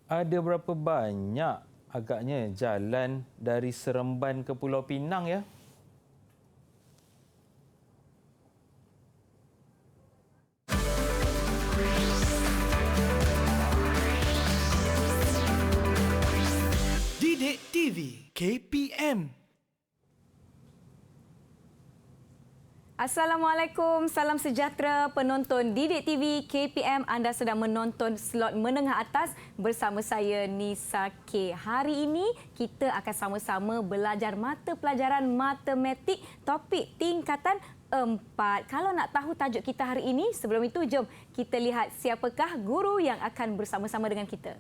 Ada berapa banyak agaknya jalan dari Seremban ke Pulau Pinang ya? Didik TV KPM. Assalamualaikum, salam sejahtera penonton Didik TV KPM. Anda sedang menonton slot menengah atas bersama saya Nisa K. Hari ini kita akan sama-sama belajar mata pelajaran matematik topik tingkatan 4. Kalau nak tahu tajuk kita hari ini, sebelum itu jom kita lihat siapakah guru yang akan bersama-sama dengan kita.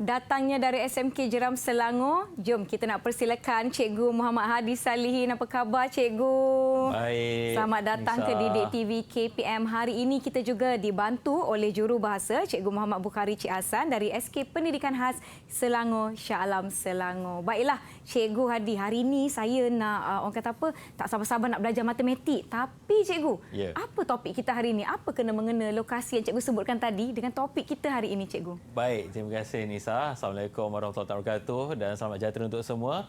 Datangnya dari SMK Jeram Selangor. Jom kita nak persilakan Cikgu Muhammad Hadi Salihin. Apa khabar Cikgu? Baik. Selamat datang Nisa. ke Didik TV KPM. Hari ini kita juga dibantu oleh jurubahasa Cikgu Muhammad Bukhari Cik Hassan dari SK Pendidikan Khas Selangor, Shah Alam Selangor. Baiklah Cikgu Hadi, hari ini saya nak orang kata apa, tak sabar-sabar nak belajar matematik. Tapi Cikgu, apa topik kita hari ini? Apa kena-mengena lokasi yang Cikgu sebutkan tadi dengan topik kita hari ini Cikgu? Baik, terima kasih Nisa. Assalamualaikum warahmatullahi wabarakatuh dan selamat sejahtera untuk semua.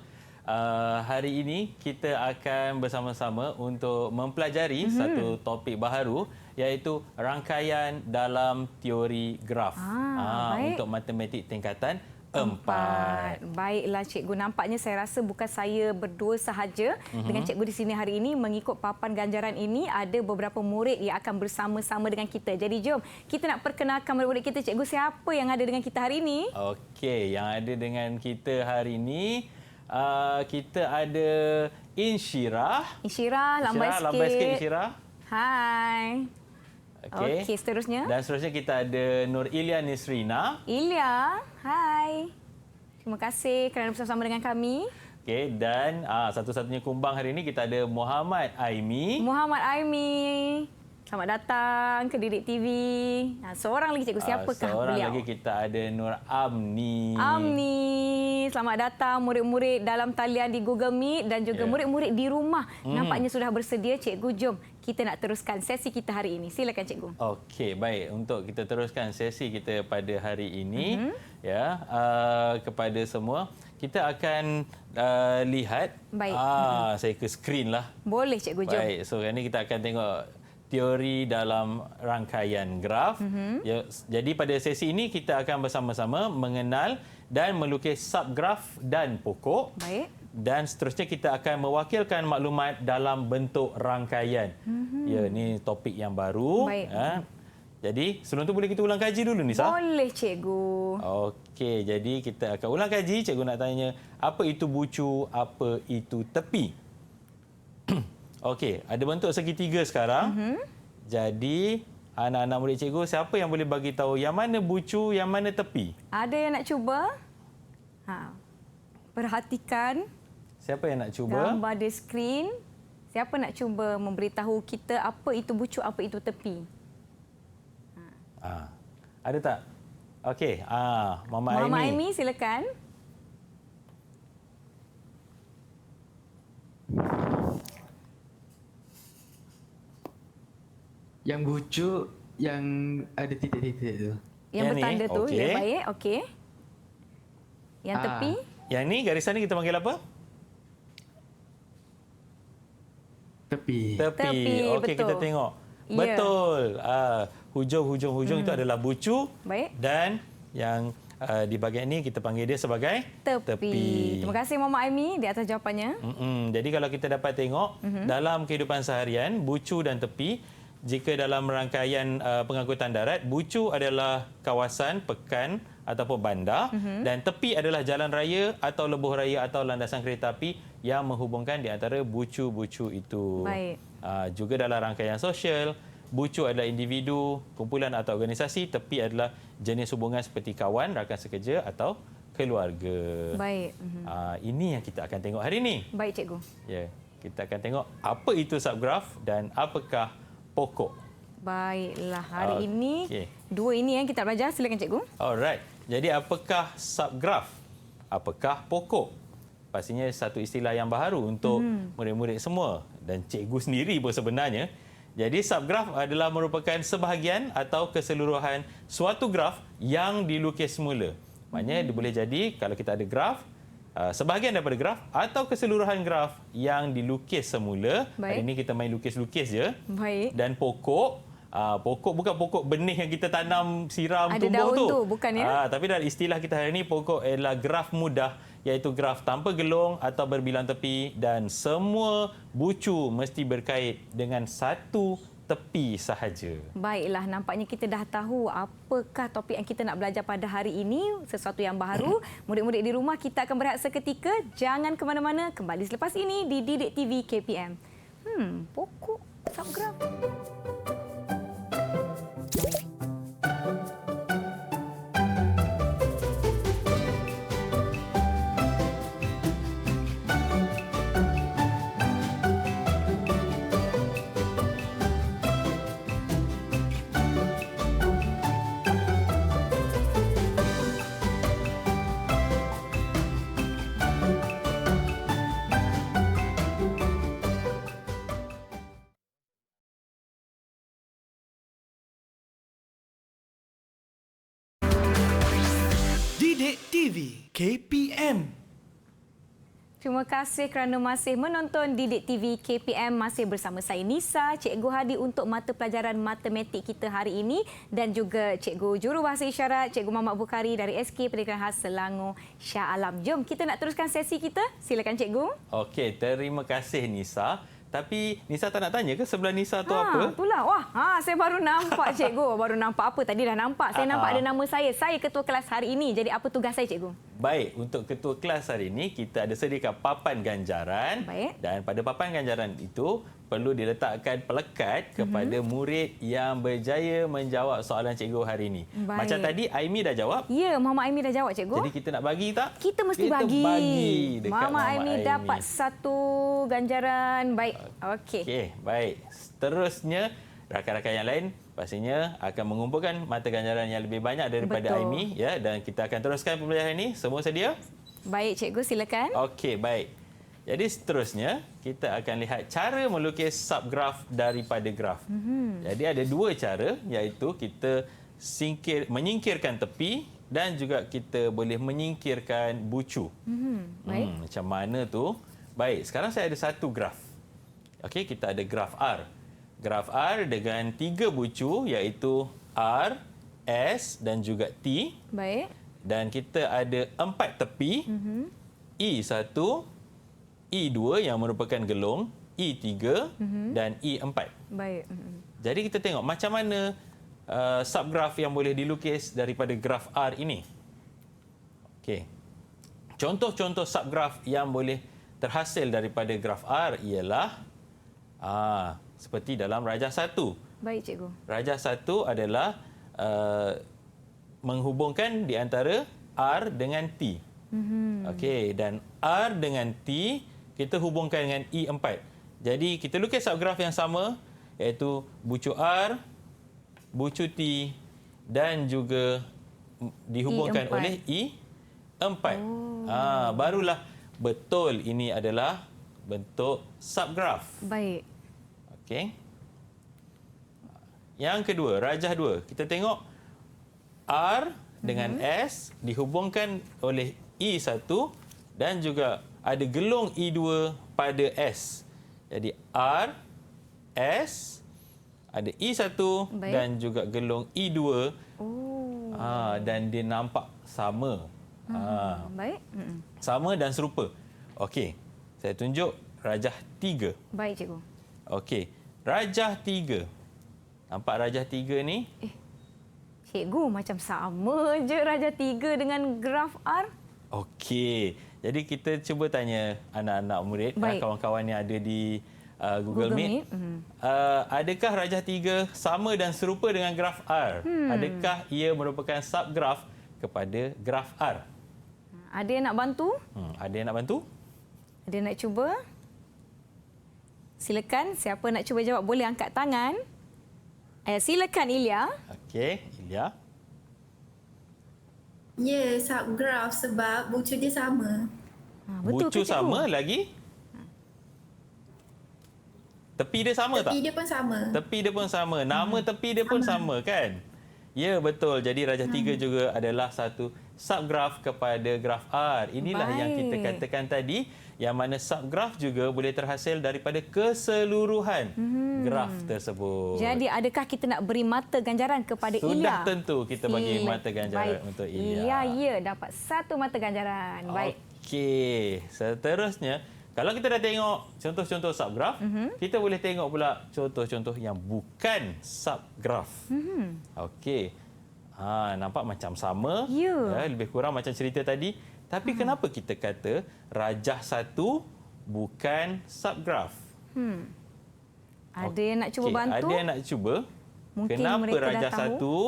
Hari ini kita akan bersama-sama untuk mempelajari satu topik baharu iaitu rangkaian dalam teori graf untuk matematik tingkatan 4. Baiklah Cikgu, nampaknya saya rasa bukan saya berdua sahaja dengan Cikgu di sini hari ini. Mengikut papan ganjaran ini, ada beberapa murid yang akan bersama-sama dengan kita. Jadi jom kita nak perkenalkan murid-murid kita. Cikgu, siapa yang ada dengan kita hari ini? Okey, yang ada dengan kita hari ini, kita ada Insyirah. Insyirah, lambai sikit. Lambai sikit Insyirah. Hai. Okey, seterusnya. Dan seterusnya kita ada Nur Ilya Nisrina. Ilya, hai. Terima kasih kerana bersama-sama dengan kami. Okey, dan satu-satunya kumbang hari ini kita ada Muhammad Aimi. Muhammad Aimi. Selamat datang ke Didik TV. Seorang lagi Cikgu, siapakah seorang beliau? lagi kita ada Nur Amni. Amni, selamat datang murid-murid dalam talian di Google Meet dan juga murid-murid di rumah. Nampaknya sudah bersedia Cikgu. Jom kita nak teruskan sesi kita hari ini. Silakan Cikgu. Okey, baik. Untuk kita teruskan sesi kita pada hari ini, kepada semua, kita akan lihat. Baik. Saya ke skrin lah. Boleh Cikgu, jom. Baik, so hari ini kita akan tengok teori dalam rangkaian graf. Jadi pada sesi ini kita akan bersama-sama mengenal dan melukis subgraf dan pokok. Baik. Dan seterusnya kita akan mewakilkan maklumat dalam bentuk rangkaian. Ya, ini topik yang baru. Baik. Jadi sebelum tu boleh kita ulang kaji dulu Nisa? Boleh Cikgu. Okey, jadi kita akan ulang kaji. Cikgu nak tanya, apa itu bucu, apa itu tepi? Okey, ada bentuk segitiga sekarang. Jadi, anak-anak murid cikgu, siapa yang boleh bagi tahu yang mana bucu, yang mana tepi? Ada yang nak cuba? Perhatikan Siapa yang nak cuba? gambar di skrin. Siapa nak cuba memberitahu kita apa itu bucu, apa itu tepi? Ada tak? Okey, Mama Mama Aimi. Aimi, silakan. Yang bucu yang ada titik-titik tu. Yang bertanda tu, okey. ya baik. Okey. Yang tepi? Yang ni, garisan ni kita panggil apa? Tepi. Tepi. Okey, betul. kita tengok. Ya. Betul. Hujung-hujung itu adalah bucu. Baik. Dan yang di bahagian ini kita panggil dia sebagai Tepi. Terima kasih Mama Aimi di atas jawapannya. Jadi kalau kita dapat tengok dalam kehidupan seharian, bucu dan tepi, jika dalam rangkaian pengangkutan darat, bucu adalah kawasan, pekan ataupun bandar dan tepi adalah jalan raya atau lebuh raya atau landasan kereta api yang menghubungkan di antara bucu-bucu itu. Baik. Juga dalam rangkaian sosial, bucu adalah individu, kumpulan atau organisasi, tepi adalah jenis hubungan seperti kawan, rakan sekerja atau keluarga. Baik. Ini yang kita akan tengok hari ini. Baik, cikgu. Ya, kita akan tengok apa itu subgraf dan apakah pokok. Baiklah, hari ini Okey. dua ini yang kita belajar. Silakan cikgu. Alright. Jadi apakah subgraf? Apakah pokok? Pastinya satu istilah yang baru untuk murid-murid semua dan cikgu sendiri pun sebenarnya. Jadi subgraf adalah merupakan sebahagian atau keseluruhan suatu graf yang dilukis semula. Maknanya dia boleh jadi kalau kita ada graf, sebahagian daripada graf atau keseluruhan graf yang dilukis semula. Baik. Hari ini kita main lukis-lukis je. Baik. Dan pokok, pokok bukan pokok benih yang kita tanam, siram, Ada tumbuh daun tu. tu, bukan ya? Tapi dalam istilah kita hari ini, pokok adalah graf mudah, iaitu graf tanpa gelong atau berbilang tepi dan semua bucu mesti berkait dengan satu tepi sahaja. Baiklah, nampaknya kita dah tahu apakah topik yang kita nak belajar pada hari ini, sesuatu yang baru. Murid-murid di rumah, kita akan berehat seketika. Jangan ke mana-mana, kembali selepas ini di Didik TV KPM. Pokok subgraf. Didik TV KPM. Terima kasih kerana masih menonton Didik TV KPM. Masih bersama saya Nisa, Cikgu Hadi untuk mata pelajaran matematik kita hari ini dan juga Cikgu Jurubahasa Isyarat, Cikgu Muhammad Bukhari dari SK Pendidikan Khas Selangor Shah Alam. Jom kita nak teruskan sesi kita. Silakan Cikgu. Okey, terima kasih Nisa. Tapi Nisa tak nak tanya ke sebelah Nisa tu apa? Itulah. Wah, saya baru nampak Cikgu. Baru nampak apa? Tadi dah nampak. Saya nampak ada nama saya. Saya ketua kelas hari ini. Jadi apa tugas saya, Cikgu? Baik, untuk ketua kelas hari ini kita ada sediakan papan ganjaran. Baik. Dan pada papan ganjaran itu perlu diletakkan pelekat kepada murid yang berjaya menjawab soalan cikgu hari ini. Baik. Macam tadi Aimi dah jawab. Ya, Mama Aimi dah jawab, Cikgu. Jadi kita nak bagi tak? Kita mesti bagi. dekat Mama Aimi dapat satu ganjaran. Baik. Okey. Okey, baik. Seterusnya rakan-rakan yang lain pastinya akan mengumpulkan mata ganjaran yang lebih banyak daripada Betul. Aimi, ya, dan kita akan teruskan pembelajaran ini. Semua sedia? Baik, Cikgu, silakan. Okey, baik. Jadi seterusnya kita akan lihat cara melukis subgraf daripada graf. Jadi ada dua cara, iaitu kita menyingkirkan tepi dan juga kita boleh menyingkirkan bucu. Baik. Macam mana tu? Baik, sekarang saya ada satu graf. Okey, kita ada graf R. Graf R dengan 3 bucu, iaitu R, S dan juga T. Baik. Dan kita ada 4 tepi, E1, E2 yang merupakan gelong, E3 dan E4. Baik. Jadi kita tengok macam mana subgraf yang boleh dilukis daripada graf R ini. Okey. Contoh-contoh subgraf yang boleh terhasil daripada graf R ialah seperti dalam rajah 1. Baik, Cikgu. Rajah 1 adalah menghubungkan di antara R dengan T. Okey, dan R dengan T kita hubungkan dengan E4. Jadi kita lukis subgraf yang sama, iaitu bucu R, bucu T dan juga dihubungkan E4. oleh E4. Barulah betul ini adalah bentuk subgraf. Baik. Okey. Yang kedua, rajah 2. Kita tengok R dengan S dihubungkan oleh E1 dan juga ada gelong E2 pada S. Jadi R, S, ada E1 Baik. dan juga gelong E2. Oh. Dan dia nampak sama. Baik. Sama dan serupa. Okey. Saya tunjuk rajah 3. Baik, Cikgu. Okey. Rajah 3. Nampak rajah 3 ni? Cikgu, macam sama je rajah 3 dengan graf R. Okey. Jadi kita cuba tanya anak-anak murid, Baik. kawan-kawan yang ada di Google Meet. Adakah rajah 3 sama dan serupa dengan graf R? Adakah ia merupakan subgraf kepada graf R? Ada yang nak bantu? Ada yang nak bantu? Ada yang nak cuba? Silakan, siapa nak cuba jawab boleh angkat tangan. Silakan Ilya. Okey, Ilya. Ya, subgraf sebab bucu dia sama. Betul Bucu ke, cikgu? sama lagi? Tepi dia sama tak? Tepi dia pun sama. Tepi dia pun sama. Nama tepi dia pun sama kan? Ya, betul. Jadi rajah 3 juga adalah satu subgraf kepada graf R. Inilah yang kita Baik. katakan tadi, yang mana subgraf juga boleh terhasil daripada keseluruhan graf tersebut. Jadi adakah kita nak beri mata ganjaran kepada Ilya? Sudah tentu kita bagi mata ganjaran Baik. untuk Ilya. Ilya, ya, dapat 1 mata ganjaran. Baik. Okey, seterusnya kalau kita dah tengok contoh-contoh subgraf, kita boleh tengok pula contoh-contoh yang bukan subgraf. Okey. Nampak macam sama, Ya. lebih kurang macam cerita tadi. Tapi kenapa kita kata rajah 1 bukan subgraf? Ada yang nak cuba Okey, bantu? ada yang nak cuba? Mungkin Kenapa mereka dah rajah tahu.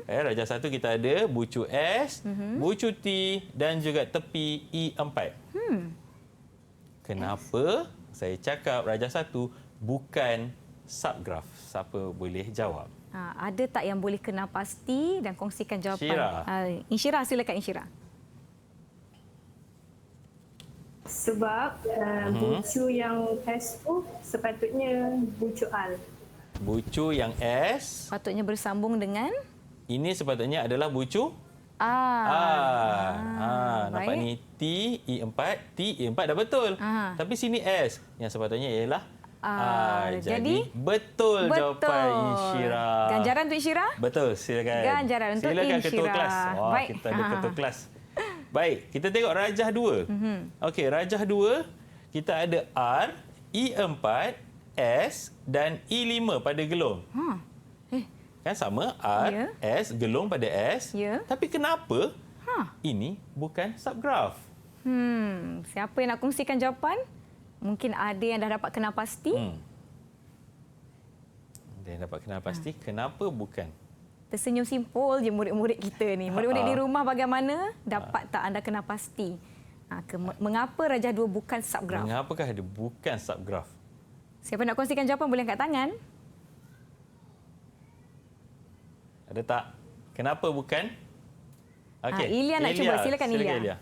1? Rajah 1 kita ada bucu S, bucu T dan juga tepi E4. Kenapa saya cakap rajah 1 bukan subgraf? Siapa boleh jawab? Ada tak yang boleh kenal pasti dan kongsikan jawapan? Insyirah. Insyirah, silakan Insyirah. Sebab bucu yang S tu sepatutnya bucu al. Bucu yang S, Patutnya bersambung dengan ini sepatutnya adalah bucu nampak baik. ni T, E4, T, E4 dah betul. Tapi sini S. Yang sepatutnya ialah R. Jadi, betul jawapan Insyirah. Ganjaran untuk Insyirah? Betul, silakan. Ganjaran untuk silakan ketua Insyirah. kelas. Wah, Baik. kita ada ketua kelas. Baik, kita tengok rajah 2. Okey, rajah 2 kita ada R, E4, S dan E5 pada gelung. Kan sama R, Ya. S, gelung pada S. Ya. Tapi kenapa ini bukan subgraf? Siapa yang nak kongsikan jawapan? Mungkin ada yang dah dapat kenal pasti. Dia dapat kenal pasti kenapa bukan? Tersenyum simpul je murid-murid kita ni. Murid-murid di rumah bagaimana? Dapat tak anda kenal pasti? Mengapa rajah 2 bukan subgraf? Mengapakah dia bukan subgraf? Siapa nak kongsikan jawapan boleh angkat tangan. Ada tak? Kenapa bukan? Okey. Ilya nak cuba. Silakan Ilya.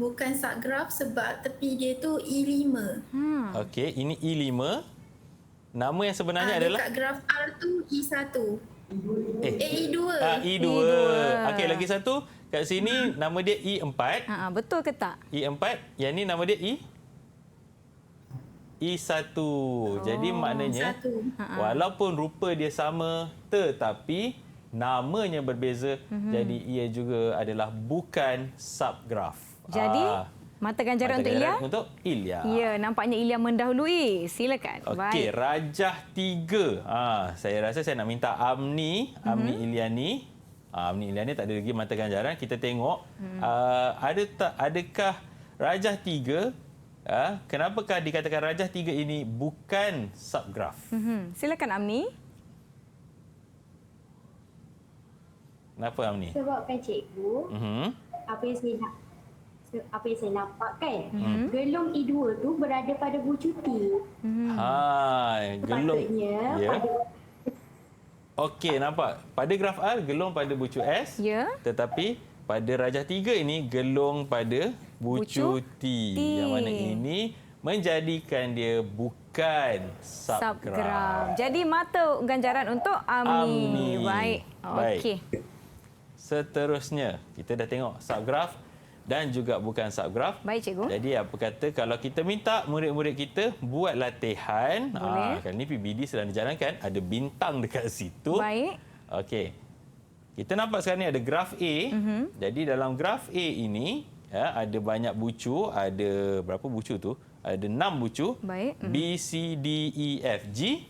Bukan subgraf sebab tepi dia tu E5. Okey, ini E5. Nama yang sebenarnya adalah Dekat graf R tu E1. E2. E2. Okey, lagi satu. Kat sini nama dia E4. Betul ke tak? E4, yang ni nama dia E1. Jadi maknanya walaupun rupa dia sama tetapi namanya berbeza, jadi ia juga adalah bukan subgraf. Jadi mata ganjaran untuk Ilya? Untuk Ilya. Ya, nampaknya Ilya mendahului. Silakan. Okey, rajah 3. Saya rasa saya nak minta Amni Ilyani. Amni Ilyani tak ada lagi mata ganjaran. Kita tengok adakah rajah 3, kenapakah dikatakan rajah 3 ini bukan subgraf? Silakan Amni. Kenapa Amni? Sebab kan cikgu, apa yang saya nampak kan, gelung E2 tu berada pada bucu T. Gelung. Sepatutnya Ya. pada Okey, nampak. Pada graf R gelung pada bucu S. Ya. Tetapi pada rajah 3 ini gelung pada bucu T. Yang mana ini menjadikan dia bukan subgraf. Jadi mata ganjaran untuk Amni. Baik. Okey. Seterusnya, kita dah tengok subgraf dan juga bukan subgraf. Baik, cikgu. Jadi apa kata kalau kita minta murid-murid kita buat latihan. Boleh. Kali ini PBD sedang dijalankan. Ada bintang dekat situ. Baik. Okey. Kita nampak sekarang ni ada graf A. Jadi dalam graf A ini ada banyak bucu. Ada berapa bucu tu? Ada 6 bucu. Baik. B, C, D, E, F, G.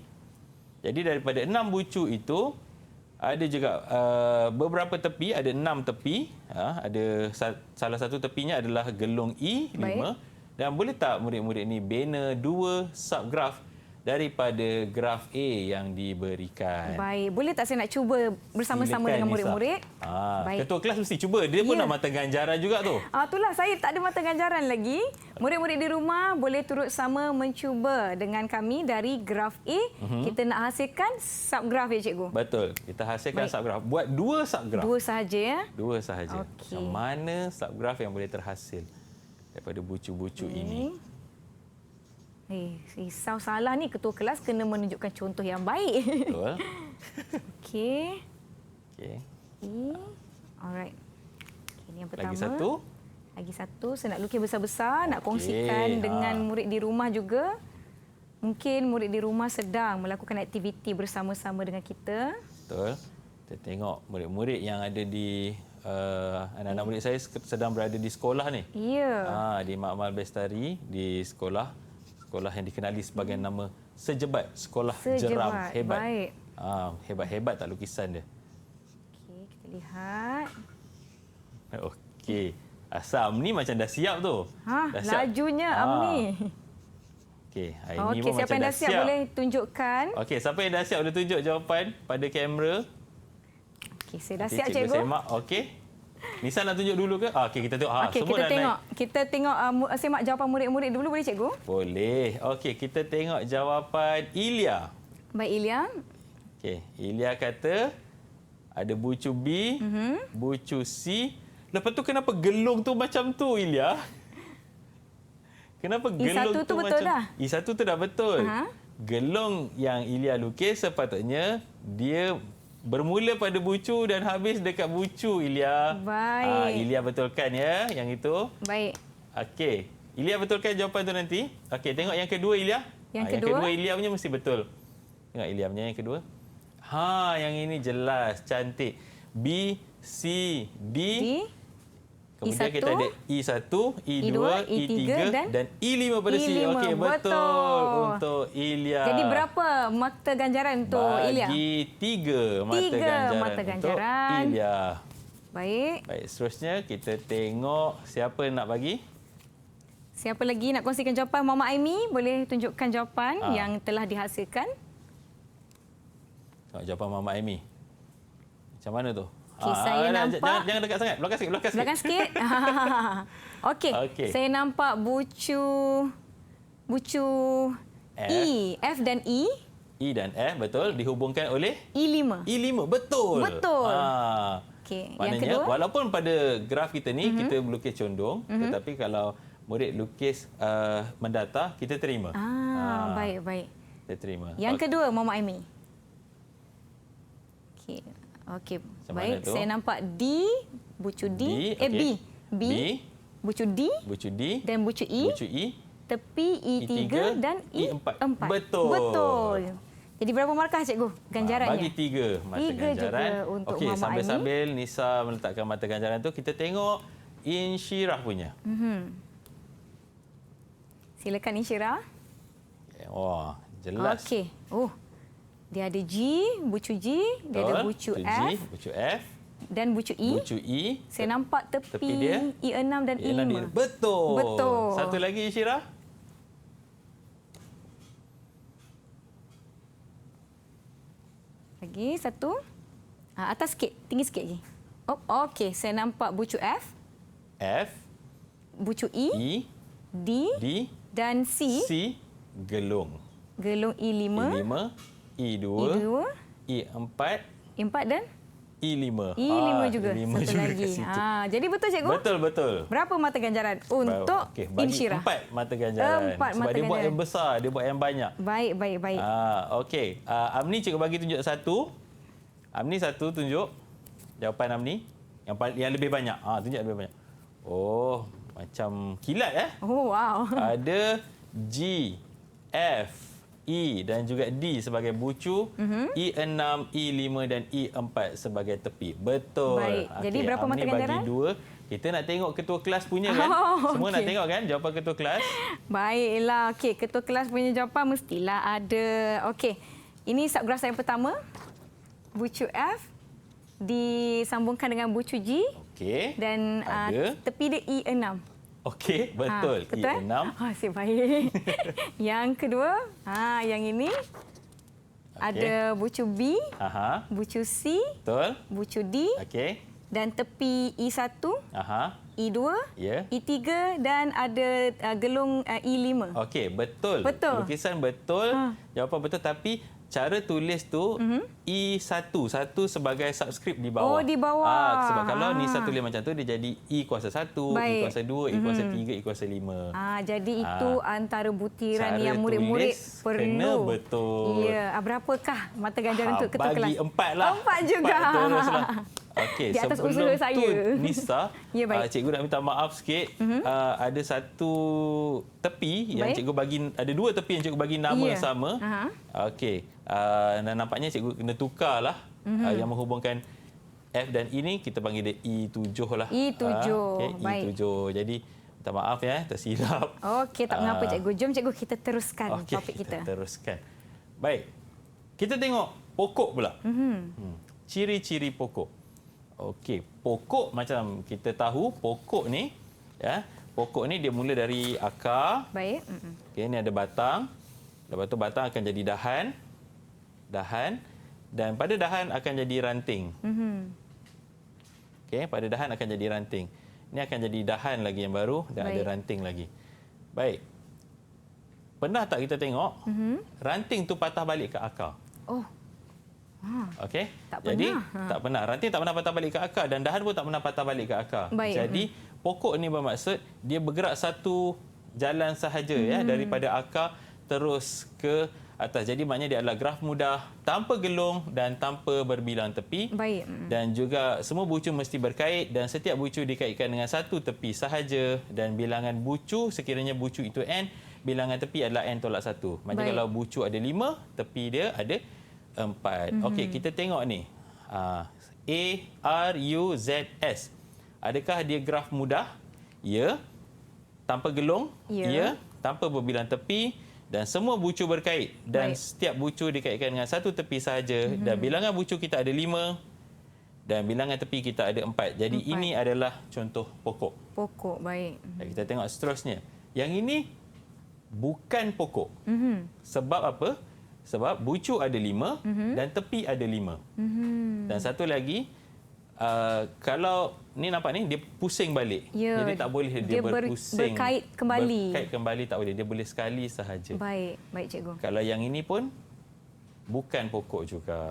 Jadi daripada 6 bucu itu, ada juga beberapa tepi, ada 6 tepi. Ada salah satu tepinya adalah gelung E5. Baik. Dan boleh tak murid-murid ni bina 2 subgraf daripada graf A yang diberikan? Baik, boleh tak saya nak cuba bersama-sama Silakan, dengan Nisa. murid-murid? Baik. Ketua kelas mesti cuba. Dia pun Ya. nak mata ganjaran juga tu. Itulah, saya tak ada mata ganjaran lagi. Murid-murid di rumah boleh turut sama mencuba dengan kami dari graf A. Kita nak hasilkan subgraf ya cikgu? Betul. Kita hasilkan Baik. subgraf. Buat 2 subgraf. 2 sahaja ya. 2 sahaja. Okey. Macam mana subgraf yang boleh terhasil daripada bucu-bucu ini? Risau salah ni, ketua kelas kena menunjukkan contoh yang baik. Betul. Okey. Okey. Alright. Okay, ini yang pertama. Lagi satu. Lagi satu. Saya nak lukis besar-besar, nak Okey, kongsikan dengan murid di rumah juga. Mungkin murid di rumah sedang melakukan aktiviti bersama-sama dengan kita. Betul. Kita tengok murid-murid yang ada di anak-anak murid saya sedang berada di sekolah ni. Ya. Di Makmal Bestari, di sekolah yang dikenali sebagai nama Sejebat, Sekolah Jeram Sejebat. Hebat. Baik. Hebat-hebat tak lukisan dia. Okey, kita lihat. Okey. Asam ni macam dah siap tu. Dah siap. Lajunya Amni. Okey, Aini Okey, pun siapa macam yang dah dah siap boleh tunjukkan. Okey, siapa yang dah siap boleh tunjuk jawapan pada kamera. Okey, saya dah Nanti siap cikgu. semak. Okey. Nisa nak tunjuk dulu ke? Okey, kita tengok. Okey, Semua kita dah tengok. naik. Kita tengok semak jawapan murid-murid dulu boleh cikgu? Boleh. Okey, kita tengok jawapan Ilya. Baik Ilya. Okey, Ilya kata ada bucu B, bucu C. Lepas tu kenapa gelung tu macam tu, Ilya? Kenapa gelung I1 tu betul macam dah? I1 tu dah betul. Aha. Gelung yang Ilya lukis sepatutnya dia bermula pada bucu dan habis dekat bucu, Ilya. Baik. Ilya betulkan ya yang itu. Baik. Okey. Ilya betulkan jawapan tu nanti. Okey, tengok yang kedua Ilya. Yang kedua? Yang kedua Ilya punya mesti betul. Tengok Ilya punya yang kedua. Yang ini jelas, cantik. B, C, D. Kemudian I1, kita ada I1, I2, I3 dan I5 pada C. I5. Okey, betul untuk Ilya. Jadi berapa mata ganjaran untuk Ilya? Bagi 3 mata 3 ganjaran mata ganjaran. untuk Ilya. Baik. Baik, seterusnya kita tengok siapa nak bagi. Siapa lagi nak kongsikan jawapan? Mama Aimi boleh tunjukkan jawapan yang telah dihasilkan. Tengok jawapan Mama Aimi. Macam mana tu? Okey, saya nampak. Jangan dekat sangat. Belakang sikit. Belakang sikit. Okey. Okey. Saya nampak bucu F. E, F dan E. E dan F, betul. Dihubungkan oleh I5. I5, betul. Betul. Okey, yang Maknanya, kedua. walaupun pada graf kita ni kita melukis condong, tetapi kalau murid lukis mendata, kita terima. Baik. Kita terima. Yang kedua, Mama Aimi. Okey. Macam Baik, mana tu? saya nampak D, bucu D, okey. B, bucu D Bucu D, dan bucu E, bucu E, tepi I3 dan I4. Betul. Jadi berapa markah cikgu ganjarannya? Bagi 3 mata 3 ganjaran. juga untuk Okey, Mama Aimi. sambil-sambil Nisa meletakkan mata ganjaran tu, kita tengok Insyirah punya. Silakan Insyirah. Wah, jelas. Okey. Dia ada G, bucu G, dia ada bucu G, F bucu F, dan bucu E. bucu E. Saya nampak tepi dia? I6 dan I5. Betul. Satu lagi Insyirah. Lagi satu. Atas sikit, tinggi sikit lagi. Okey, saya nampak bucu F, F, bucu E, E, D, D, dan C, C, gelung. gelung I5, I5, I2, I2, I4, I4 dan I5. I5 juga. I5 Satu juga lagi. kat situ. Jadi betul cikgu? Betul. Berapa mata ganjaran untuk Okey, bagi Insyirah? 4 mata ganjaran. 4 Sebab mata dia buat ganjaran. yang besar, dia buat yang banyak. Baik. Okey, Amni cikgu bagi tunjuk satu. Amni satu tunjuk. Jawapan Amni yang lebih banyak. Tunjuk lebih banyak. Oh, macam kilat Wow. Ada G, F, E dan juga D sebagai bucu, E6, E5 dan E4 sebagai tepi. Betul. Baik. Jadi berapa mata Amni ganjaran? bagi 2. Kita nak tengok ketua kelas punya kan? Semua nak okey. tengok kan jawapan ketua kelas? Baiklah. Okey, ketua kelas punya jawapan mestilah ada. Okey. Ini subgraf saya yang pertama. Bucu F disambungkan dengan bucu G Okey. dan Ada. tepi dia E6. Okey, betul. Betul? E6. Asyik baik. Yang kedua, yang ini ada bucu B, Aha. bucu C, Betul. bucu D Okey. dan tepi E1, Aha. E2, Ya. E3 dan ada gelung E5. Okey, betul. Betul. Lukisan betul. Jawapan betul, tapi cara tulis tu E1, satu sebagai subscript di bawah. Oh, di bawah. Sebab kalau ni saya tulis macam tu dia jadi E kuasa 1, E Baik. kuasa 2, E kuasa 3, E kuasa 5. Jadi itu antara butiran Cara yang murid-murid tulis perlu. kena betul. Ya, berapakah mata ganjaran untuk ketua kelas? Bagi 4 lah. 4 juga. Teruslah. Okey, Di atas sebelum usaha tu saya. Nisa, Ya, baik. cikgu nak minta maaf sikit. Ada satu tepi yang Baik. cikgu bagi, ada dua tepi yang cikgu bagi nama Ya. sama. Aha. Okey. Dan nampaknya cikgu kena tukarlah yang menghubungkan F dan E ni kita panggil dia E7 lah. E7, Okey, baik. E7. Jadi minta maaf ya, tersilap. Okey, tak mengapa cikgu. Jom cikgu kita teruskan Okey, topik kita. teruskan. Baik. Kita tengok pokok pula. Ciri-ciri pokok. Okey, pokok macam kita tahu pokok ni ya, pokok ni dia mula dari akar. Baik. Okey, ni ada batang. Lepas tu batang akan jadi dahan. Dan pada dahan akan jadi ranting. Okey, pada dahan akan jadi ranting. Ini akan jadi dahan lagi yang baru dan ada Baik. ranting lagi. Baik. Pernah tak kita tengok ranting tu patah balik ke akar? Oh, Okey. Tak Jadi pernah. tak pernah. Ranting tak pernah patah balik ke akar dan dahan pun tak pernah patah balik ke akar. Baik. Jadi pokok ni bermaksud dia bergerak satu jalan sahaja ya, daripada akar terus ke atas. Jadi maknanya dia adalah graf mudah tanpa gelung dan tanpa berbilang tepi. baik. Dan juga semua bucu mesti berkait dan setiap bucu dikaitkan dengan satu tepi sahaja dan bilangan bucu sekiranya bucu itu n, bilangan tepi adalah n tolak 1. Maknanya Baik. kalau bucu ada 5, tepi dia ada 4. Okey, kita tengok ni. A, R, U, Z, S. Adakah dia graf mudah? Ya. Tanpa gelung? Ya. Tanpa berbilang tepi dan semua bucu berkait dan Baik. setiap bucu dikaitkan dengan satu tepi sahaja dan bilangan bucu kita ada 5 dan bilangan tepi kita ada 4. Jadi 4. ini adalah contoh pokok. Pokok, baik. Dan kita tengok seterusnya. Yang ini bukan pokok. Sebab apa? Sebab bucu ada 5 dan tepi ada 5. Dan satu lagi, kalau ni nampak ni dia pusing balik. Ya, Jadi tak boleh dia berpusing. berkait kembali. Berkait kembali tak boleh. Dia boleh sekali sahaja. Baik, baik cikgu. Kalau yang ini pun bukan pokok juga.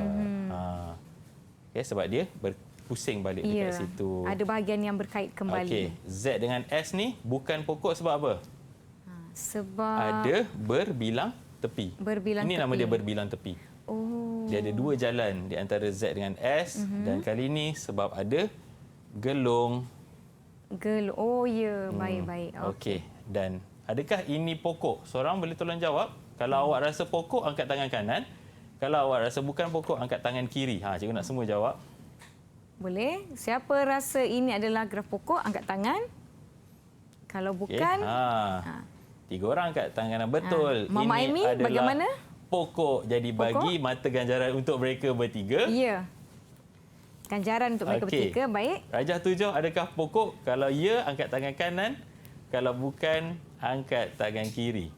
Okay, sebab dia berpusing balik Ya, dekat situ. ada bahagian yang berkait kembali. Okey, Z dengan S ni bukan pokok sebab apa? Sebab Ada berbilang tepi. Berbilang ini nama tepi. dia berbilang tepi. Oh. Dia ada dua jalan di antara Z dengan S dan kali ini sebab ada gelung. Oh ya, baik-baik. Okey. Dan adakah ini pokok? Seorang boleh tolong jawab. Kalau awak rasa pokok, angkat tangan kanan. Kalau awak rasa bukan pokok, angkat tangan kiri. Cikgu nak semua jawab. Boleh. Siapa rasa ini adalah graf pokok, angkat tangan. Kalau Okey. bukan, 3 orang angkat tangan kanan. Betul. Mama Ini Aimi, adalah bagaimana? Pokok. Jadi bagi mata ganjaran untuk mereka bertiga. ya. Ganjaran untuk mereka Okey. bertiga, baik. Rajah 7, adakah pokok? Kalau ya, angkat tangan kanan. Kalau bukan, angkat tangan kiri.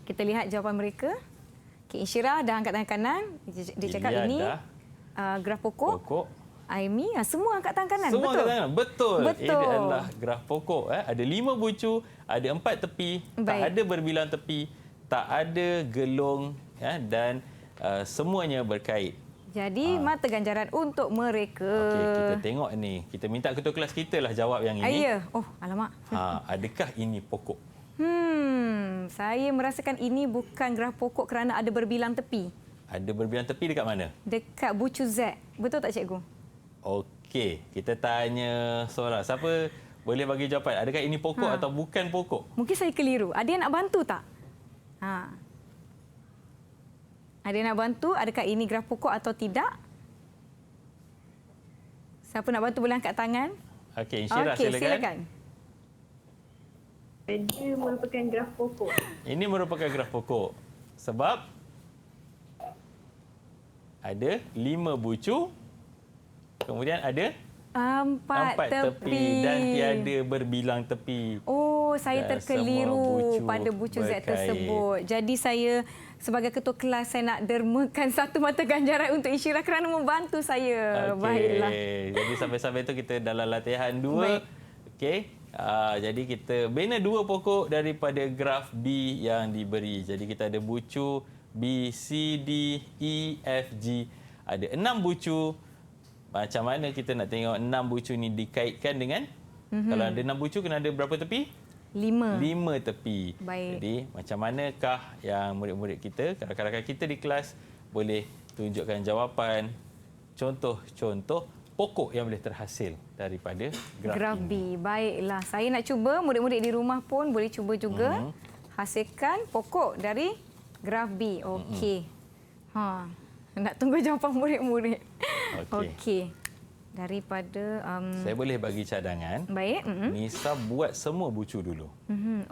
Kita lihat jawapan mereka. Okay, Insyirah dah angkat tangan kanan. Dia cakap Ilian ini dah. graf pokok. Pokok. Aimi, semua angkat tangan kanan. Semua betul? angkat tangan. Betul. Betul. Ini adalah graf pokok. Ada 5 bucu, ada 4 tepi, tak Baik. ada berbilang tepi, tak ada gelung dan semuanya berkait. Jadi, mata ganjaran untuk mereka. Okey, kita tengok ni. Kita minta ketua kelas kita lah jawab yang ini. Ya. Oh, alamak. Adakah ini pokok? Saya merasakan ini bukan graf pokok kerana ada berbilang tepi. Ada berbilang tepi dekat mana? Dekat bucu Z. Betul tak, cikgu? Okey, kita tanya seorang. Siapa boleh bagi jawapan? Adakah ini pokok atau bukan pokok? Mungkin saya keliru. Ada yang nak bantu tak? Ada yang nak bantu? Adakah ini graf pokok atau tidak? Siapa nak bantu boleh angkat tangan. Okey, Insyirah Okey, silakan. Dia merupakan graf pokok. Ini merupakan graf pokok. Sebab ada 5 bucu. Kemudian ada Empat tepi. Dan tiada berbilang tepi. Oh, saya Dan terkeliru semua bucu pada bucu Z berkait. tersebut. Jadi saya sebagai ketua kelas saya nak dermakan satu mata ganjaran untuk Isyirah kerana membantu saya. Baiklah. Jadi sampai-sampai tu kita dalam latihan 2. Baik. Okey. Jadi kita bina 2 pokok daripada graf B yang diberi. Jadi kita ada bucu B, C, D, E, F, G. Ada 6 bucu. Macam mana kita nak tengok 6 bucu ni dikaitkan dengan? Kalau ada 6 bucu, kena ada berapa tepi? 5. 5 tepi. Baik. Jadi macam manakah yang murid-murid kita, rakan-rakan kita di kelas boleh tunjukkan jawapan, contoh-contoh pokok yang boleh terhasil daripada graf B. ini. Baiklah. Saya nak cuba, murid-murid di rumah pun boleh cuba juga hasilkan pokok dari graf B. Okey. Nak tunggu jawapan murid-murid. Okey. Daripada Saya boleh bagi cadangan. baik. Nisa buat semua bucu dulu.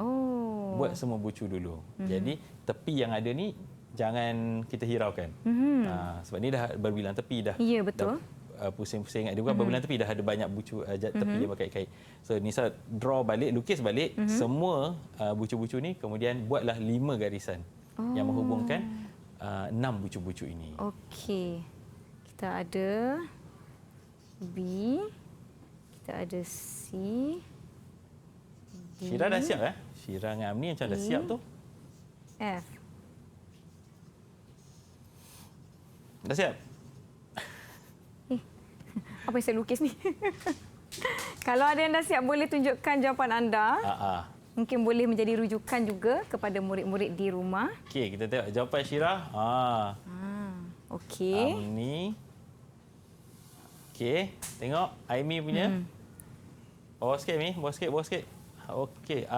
Oh. Buat semua bucu dulu. Jadi tepi yang ada ni jangan kita hiraukan. Sebab ni dah berbilang tepi dah. Ya, betul. Pusing-pusing ingat dia bukan berbilang tepi, dah ada banyak bucu tepi dia berkait-kait. So Nisa draw balik, lukis balik semua bucu-bucu ni, kemudian buatlah 5 garisan yang menghubungkan 6 bucu-bucu ini. Okey. Kita ada B, kita ada C. D, Syirah dah siap Syirah dengan Amni macam dah siap tu. F. Dah siap? Apa yang saya lukis ni? Kalau ada yang dah siap, boleh tunjukkan jawapan anda. Mungkin boleh menjadi rujukan juga kepada murid-murid di rumah. Okey, kita tengok jawapan Syirah. Okey. Amni. Okey, tengok Aimi punya. Bawah sikit, Aimi. Bawah sikit. Okey,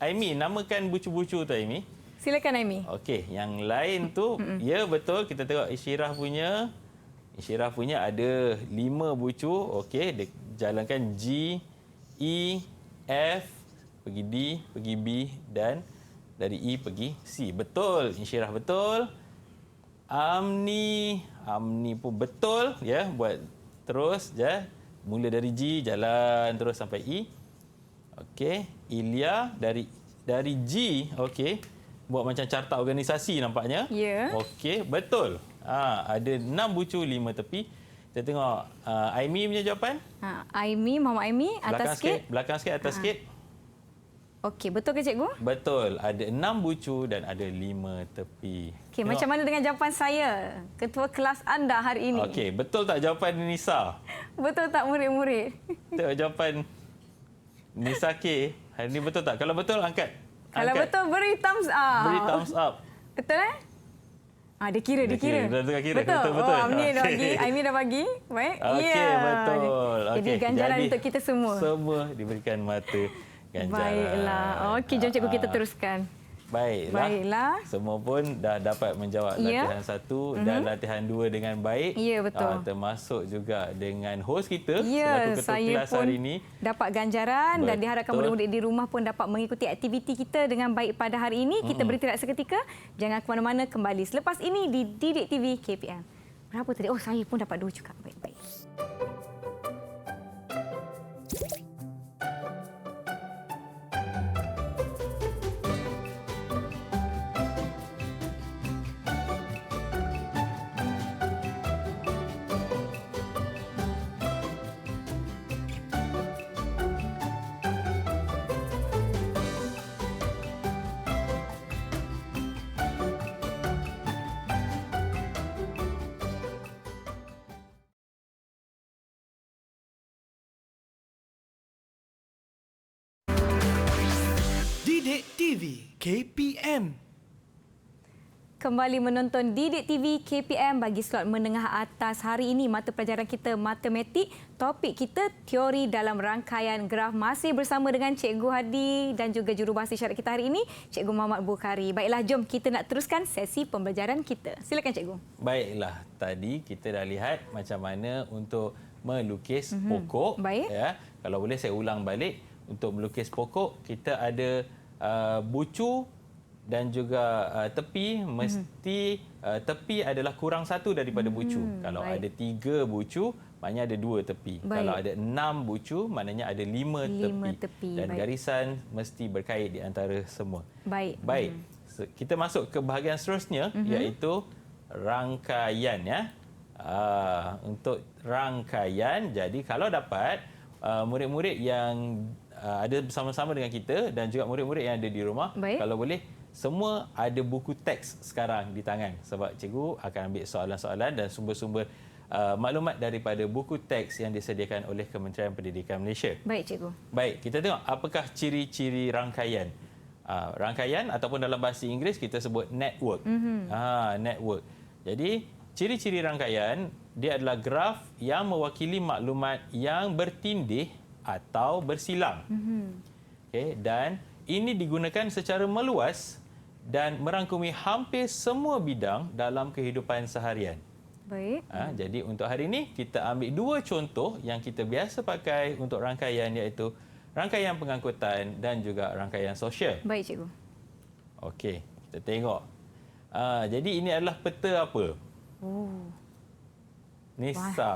Aimi, namakan bucu-bucu tu, Aimi. Silakan, Aimi. Okey, yang lain tu, ya betul. Kita tengok Isyirah punya. Isyirah punya ada 5 bucu. Okey, dia jalankan G, E, F, pergi D, pergi B dan dari E pergi C. Betul, Isyirah betul. Amni pun betul, ya. Buat terus je. Mula dari G, jalan terus sampai E. Okey, Ilya dari G, okey. Buat macam carta organisasi nampaknya. Ya. Okey, betul. Ada 6 bucu, 5 tepi. Kita tengok Aimi punya jawapan. Aimi, Mama Aimi, atas sikit. Belakang sikit, atas sikit. Okey, betul ke cikgu? Betul. Ada 6 bucu dan ada 5 tepi. Okey, macam mana dengan jawapan saya, ketua kelas anda hari ini? Okey, betul tak jawapan Nisa? Betul tak murid-murid? Tengok jawapan Nisa K. Hari ini betul tak? Kalau betul, angkat. Kalau betul, beri thumbs up. Beri thumbs up. Betul dia kira. Dia tengah kira. Betul. Betul. Amni dah bagi. Aimi dah bagi. Baik. Okey, betul. Jadi ganjaran untuk kita semua. Semua diberikan mata ganjaran. Baiklah. Okey, jom cikgu kita teruskan. Baiklah. Semua pun dah dapat menjawab latihan 1 dan latihan 2 dengan baik. Ya, betul. Termasuk juga dengan hos kita ya, selaku ketua saya kelas pun hari ini. Dapat ganjaran. Betul. Dan diharapkan murid-murid di rumah pun dapat mengikuti aktiviti kita dengan baik pada hari ini. Kita beristirahat seketika. Jangan ke mana-mana, kembali selepas ini di Didik TV KPM. Berapa tadi? Oh, saya pun dapat 2 juga. Baik-baik. Didik TV KPM. Kembali menonton Didik TV KPM bagi slot menengah atas. Hari ini mata pelajaran kita matematik. Topik kita teori dalam rangkaian graf. Masih bersama dengan Cikgu Hadi dan juga jurubahasa isyarat kita hari ini, Cikgu Muhammad Bukhari. Baiklah, jom kita nak teruskan sesi pembelajaran kita. Silakan Cikgu. Baiklah, tadi kita dah lihat macam mana untuk melukis pokok. Baik. Ya. Kalau boleh saya ulang balik. Untuk melukis pokok, kita ada bucu dan juga tepi. Mesti tepi adalah kurang 1 daripada bucu. Kalau baik. ada 3 bucu, maknanya ada 2 tepi. Baik. Kalau ada 6 bucu, maknanya ada 5 tepi. Dan Baik. garisan mesti berkait di antara semua. Baik. Baik. Kita masuk ke bahagian seterusnya, iaitu rangkaian. Ya. Untuk rangkaian, jadi kalau dapat murid-murid yang ada bersama-sama dengan kita dan juga murid-murid yang ada di rumah, Baik. kalau boleh, semua ada buku teks sekarang di tangan. Sebab cikgu akan ambil soalan-soalan dan sumber-sumber maklumat daripada buku teks yang disediakan oleh Kementerian Pendidikan Malaysia. Baik, cikgu. Baik, kita tengok apakah ciri-ciri rangkaian. Rangkaian ataupun dalam bahasa Inggeris kita sebut network. Network. Jadi, ciri-ciri rangkaian, dia adalah graf yang mewakili maklumat yang bertindih atau bersilang. Okay, dan ini digunakan secara meluas dan merangkumi hampir semua bidang dalam kehidupan seharian. Baik. Jadi untuk hari ini kita ambil 2 contoh yang kita biasa pakai untuk rangkaian, iaitu rangkaian pengangkutan dan juga rangkaian sosial. Baik, cikgu. Okey, kita tengok. Jadi ini adalah peta apa? Nisa.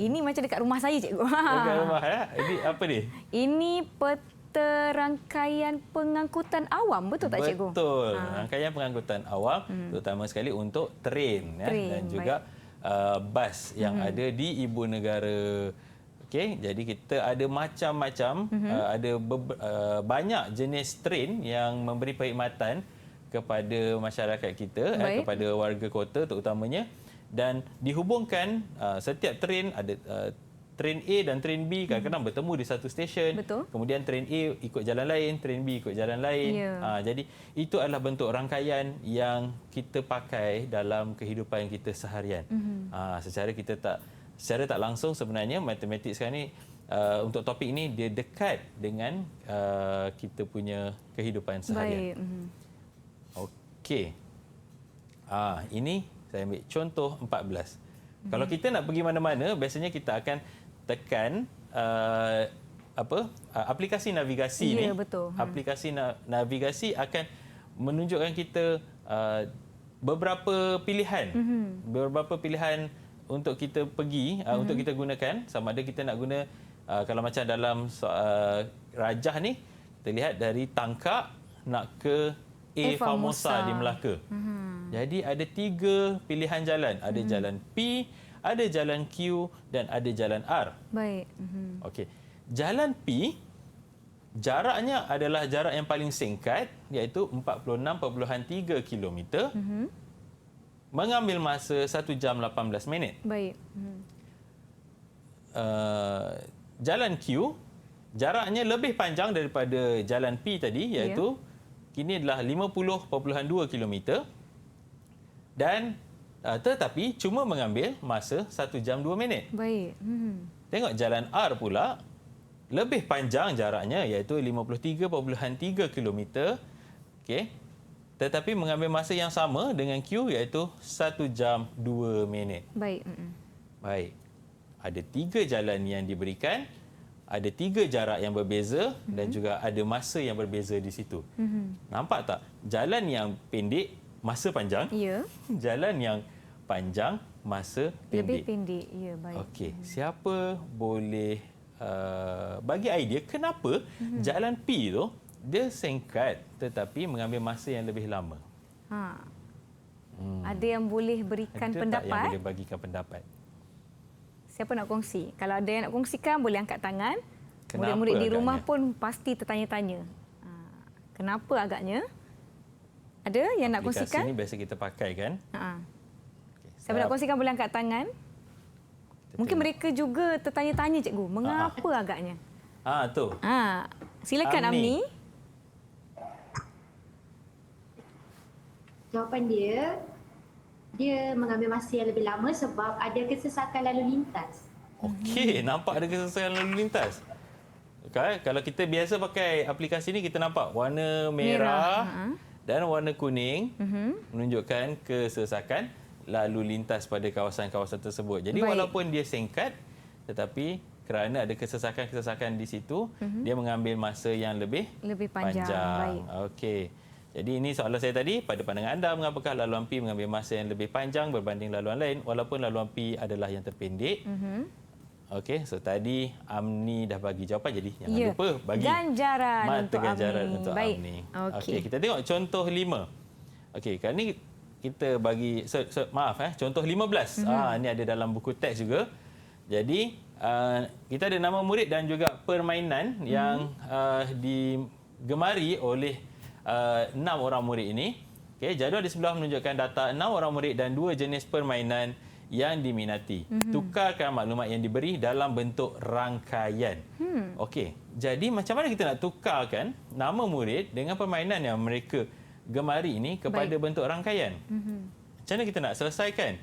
Ini macam dekat rumah saya, cikgu. Dekat rumah ya. Ini apa ni? Ini peta rangkaian pengangkutan awam, betul tak, cikgu? Betul. Rangkaian pengangkutan awam, terutama sekali untuk train, ya, Train, dan juga bas yang ada di ibu negara. Okey, jadi kita ada macam-macam, ada banyak jenis train yang memberi perkhidmatan kepada masyarakat kita, kepada warga kota terutamanya, dan dihubungkan setiap train ada train A dan train B kadang-kadang bertemu di satu stesen. Betul. Kemudian train A ikut jalan lain, train B ikut jalan lain. Ya. Jadi itu adalah bentuk rangkaian yang kita pakai dalam kehidupan kita seharian. Secara tak langsung sebenarnya matematik sekarang ni untuk topik ini dia dekat dengan kita punya kehidupan seharian. Baik. Okey. Ini saya ambil contoh 14. Kalau kita nak pergi mana-mana, biasanya kita akan tekan aplikasi navigasi ni. Ya, betul. Aplikasi navigasi akan menunjukkan kita beberapa pilihan. Beberapa pilihan untuk kita pergi, untuk kita gunakan. Sama ada kita nak guna, kalau macam dalam Rajah ni, kita lihat dari Tangkak nak ke A Formosa di Melaka. Jadi ada 3 pilihan jalan. Ada jalan P, ada jalan Q dan ada jalan R. Baik. Okey. Jalan P, jaraknya adalah jarak yang paling singkat, iaitu 46.3 km. Mengambil masa 1 jam 18 minit. Baik. Jalan Q, jaraknya lebih panjang daripada jalan P tadi, iaitu kini adalah 50.2 km. Dan tetapi cuma mengambil masa 1 jam 2 minit. Baik. Tengok jalan R pula, lebih panjang jaraknya, iaitu 53.3 km. Okey. Tetapi mengambil masa yang sama dengan Q, iaitu 1 jam 2 minit. Baik. Baik. Ada 3 jalan yang diberikan, ada 3 jarak yang berbeza dan juga ada masa yang berbeza di situ. Nampak tak? Jalan yang pendek, masa panjang. Ya. Jalan yang panjang, masa Lebih pendek. pendek. Ya, baik. Okey, siapa boleh bagi idea kenapa jalan P tu dia singkat tetapi mengambil masa yang lebih lama? Ada yang boleh berikan Ada pendapat? tak yang boleh bagikan pendapat? Siapa nak kongsi? Kalau ada yang nak kongsikan, boleh angkat tangan. Kenapa Murid-murid di rumah agaknya? pun pasti tertanya-tanya. Kenapa agaknya? Ada yang nak Aplikasi kongsikan? ni biasa kita pakai kan? Okay. Siapa nak kongsikan boleh angkat tangan. Mungkin mereka juga tertanya-tanya, cikgu. Mengapa agaknya? Tu. Silakan Amni. Jawapan dia mengambil masa yang lebih lama sebab ada kesesakan lalu lintas. Okey, nampak ada kesesakan lalu lintas. Kalau kita biasa pakai aplikasi ni, kita nampak warna merah dan warna kuning menunjukkan kesesakan lalu lintas pada kawasan-kawasan tersebut. Jadi walaupun dia singkat, tetapi kerana ada kesesakan-kesesakan di situ, dia mengambil masa yang lebih panjang. Baik. Okey. Jadi ini soalan saya tadi, pada pandangan anda, mengapakah laluan P mengambil masa yang lebih panjang berbanding laluan lain walaupun laluan P adalah yang terpendek? Okey, so tadi Amni dah bagi jawapan, jadi jangan lupa bagi ganjaran mata untuk ganjaran Amni. untuk Baik. Amni. Okey. Kita tengok contoh 5. Okey, kali ni kita bagi contoh 15. Ini ada dalam buku teks juga. Jadi kita ada nama murid dan juga permainan yang digemari oleh 6 orang murid ini. Okey, jadual di sebelah menunjukkan data 6 orang murid dan 2 jenis permainan yang diminati. Tukarkan maklumat yang diberi dalam bentuk rangkaian. Okey, jadi macam mana kita nak tukarkan nama murid dengan permainan yang mereka gemari ini kepada bentuk rangkaian? Macam mana kita nak selesaikan?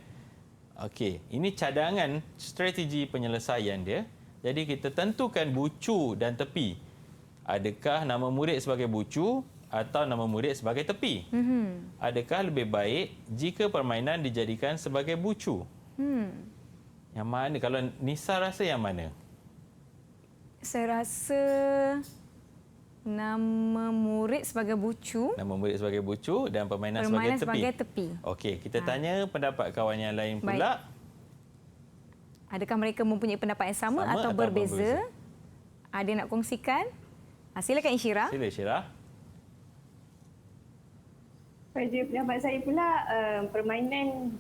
Okey, ini cadangan strategi penyelesaian dia. Jadi kita tentukan bucu dan tepi. Adakah nama murid sebagai bucu atau nama murid sebagai tepi? Adakah lebih baik jika permainan dijadikan sebagai bucu? Yang mana? Kalau Nisa rasa yang mana? Saya rasa nama murid sebagai bucu. Nama murid sebagai bucu dan permainan sebagai tepi. Okey, kita tanya pendapat kawan yang lain pula. Adakah mereka mempunyai pendapat yang sama atau berbeza? Ada yang nak kongsikan? Silakan Insyirah. Sila Insyirah. Pada pendapat saya pula, permainan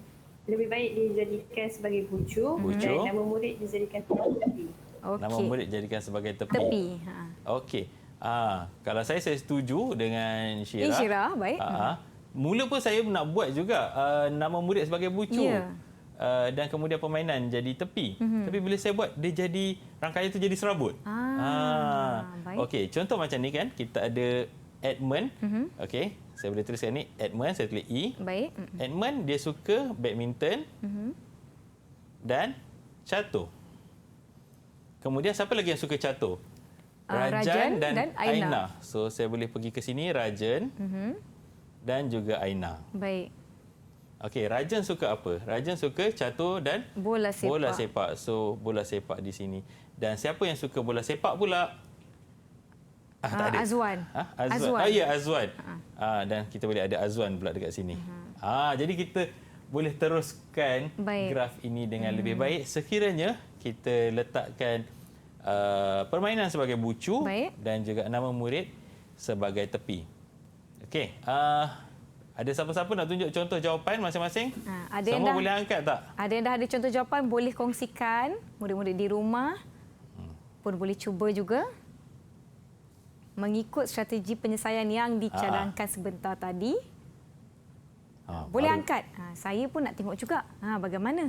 lebih baik dijadikan sebagai bucu dan nama murid dijadikan sebagai tepi. Nama murid dijadikan sebagai tepi. Okey. Kalau saya setuju dengan Insyirah. Insyirah, baik. Mula pun saya nak buat juga nama murid sebagai bucu. Ya. Dan kemudian permainan jadi tepi. Tapi bila saya buat, dia jadi rangkaian itu jadi serabut. Baik. Okey, contoh macam ni kan, kita ada Edmund. Okey, saya boleh tuliskan ni Edmund, saya tulis E. Baik. Edmund dia suka badminton dan catur. Kemudian siapa lagi yang suka catur? Rajan dan Aina. So saya boleh pergi ke sini, Rajan dan juga Aina. Baik. Okey, Rajan suka apa? Rajan suka catur dan bola sepak. So bola sepak di sini. Dan siapa yang suka bola sepak pula? Tak ada. Azwan. Azwan. Ya, Azwan. Dan kita boleh ada Azwan pula dekat sini. Jadi kita boleh teruskan graf ini dengan lebih baik sekiranya kita letakkan permainan sebagai bucu dan juga nama murid sebagai tepi. Okey. Ada siapa-siapa nak tunjuk contoh jawapan masing-masing? Semua boleh angkat tak? Ada yang dah ada contoh jawapan, boleh kongsikan. Murid-murid di rumah pun boleh cuba juga mengikut strategi penyelesaian yang dicadangkan sebentar tadi. Boleh angkat. Saya pun nak tengok juga. Bagaimana?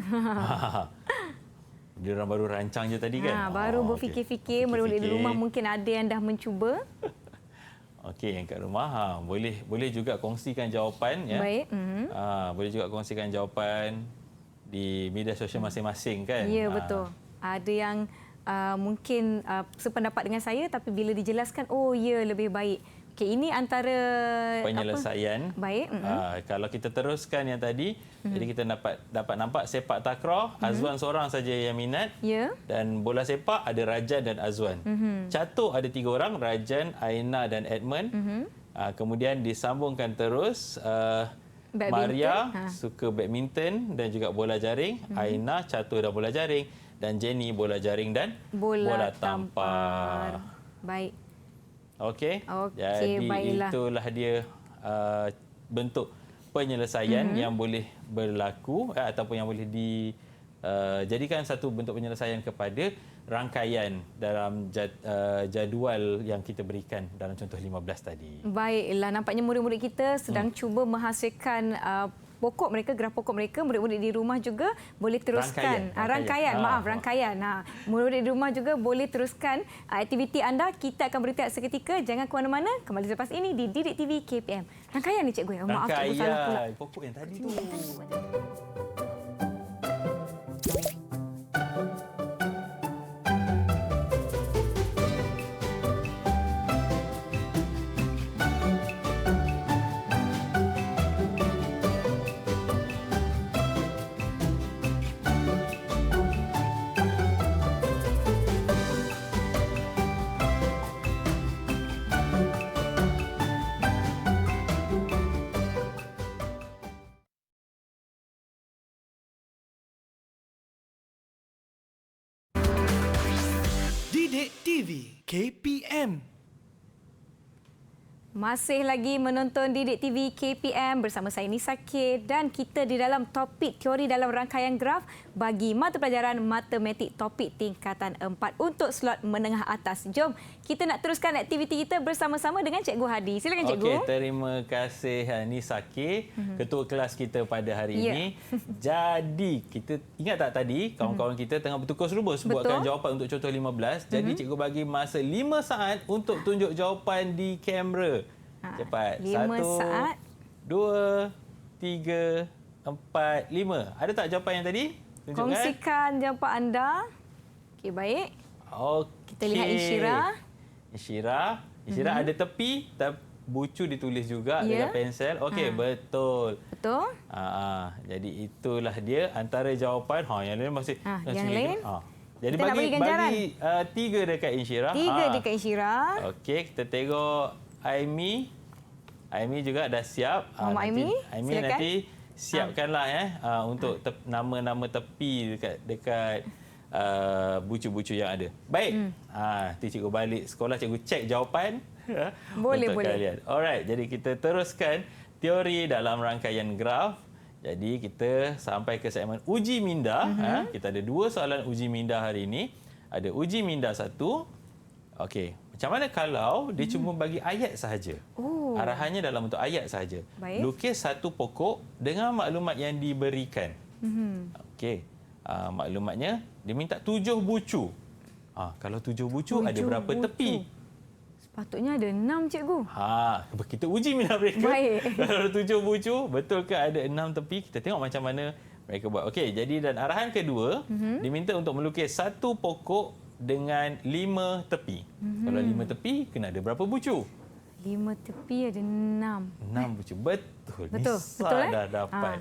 Dia orang baru rancang je tadi kan? Baru berfikir-fikir. Murid-murid di rumah mungkin ada yang dah mencuba. Okey, yang kat rumah boleh juga kongsikan jawapan ya. Baik. Boleh juga kongsikan jawapan di media sosial masing-masing kan. Ya, betul. Ada yang mungkin sependapat dengan saya tapi bila dijelaskan lebih baik. Okey, ini antara penyelesaian. Baik. Kalau kita teruskan yang tadi, jadi kita dapat nampak sepak takraw, Azwan seorang saja yang minat. Ya. Dan bola sepak ada Rajan dan Azwan. Catur ada 3 orang, Rajan, Aina dan Edmund. Kemudian disambungkan terus Maria suka badminton dan juga bola jaring, Aina catur dan bola jaring, dan Jenny bola jaring dan bola tampar. Baik. Okey. Jadi baiklah. Itulah dia bentuk penyelesaian yang boleh berlaku ataupun yang boleh dijadikan satu bentuk penyelesaian kepada rangkaian dalam jadual yang kita berikan dalam contoh 15 tadi. Baiklah, nampaknya murid-murid kita sedang cuba menghasilkan graf pokok mereka. Murid-murid di rumah juga boleh teruskan rangkaian. Murid-murid di rumah juga boleh teruskan aktiviti anda. Kita akan berhenti seketika. Jangan ke mana-mana. Kembali selepas ini di Didik TV KPM. Rangkaian ni cikgu. Maaf cikgu, salah pula. Pokok yang tadi tu. TV KPM. Masih lagi menonton Didik TV KPM bersama saya Nisa K dan kita di dalam topik teori dalam rangkaian graf bagi mata pelajaran matematik topik tingkatan 4 untuk slot menengah atas. Jom kita nak teruskan aktiviti kita bersama-sama dengan Cikgu Hadi. Silakan Cikgu. Okey, terima kasih Nisa K, ketua kelas kita pada hari ini. Jadi, kita ingat tak tadi kawan-kawan kita tengah bertukar serubus buatkan jawapan untuk contoh 15. Jadi cikgu bagi masa 5 saat untuk tunjuk jawapan di kamera. Cepat. 5 saat. 2, 3, 4, 5. Ada tak jawapan yang tadi? Tunjukkan. Kongsikan jawapan anda. Okey, baik. Okey. Kita lihat Insyirah ada tepi, bucu ditulis juga dengan pensel. Okey, betul. Betul. Jadi itulah dia antara jawapan. Yang lain masih yang lain. Jadi kita bagi 3 dekat Insyirah. 3 dekat Insyirah. Okey, kita tengok Aimi. Aimi juga dah siap. Aimi, silakan. Nanti siapkanlah untuk nama-nama tepi dekat bucu-bucu yang ada. Baik. Nanti cikgu balik sekolah, cikgu cek jawapan boleh. kalian. Alright, jadi kita teruskan teori dalam rangkaian graf. Jadi kita sampai ke segmen uji minda. Kita ada 2 soalan uji minda hari ini. Ada uji minda 1. Okey, macam mana kalau dia cuma bagi ayat sahaja? Arahannya dalam bentuk ayat sahaja. Lukis satu pokok dengan maklumat yang diberikan. Okey. Maklumatnya dia minta 7 bucu. Kalau 7 bucu ada berapa tepi? Sepatutnya ada 6 cikgu. Kita uji minda mereka. Baik. Kalau 7 bucu, betul ke ada 6 tepi? Kita tengok macam mana mereka buat. Okey, jadi dan arahan kedua, diminta untuk melukis satu pokok dengan 5 tepi. Kalau 5 tepi, kena ada berapa bucu? 5 tepi ada 6. 6 bucu. Betul. Betul. Nisa Betul dah dapat.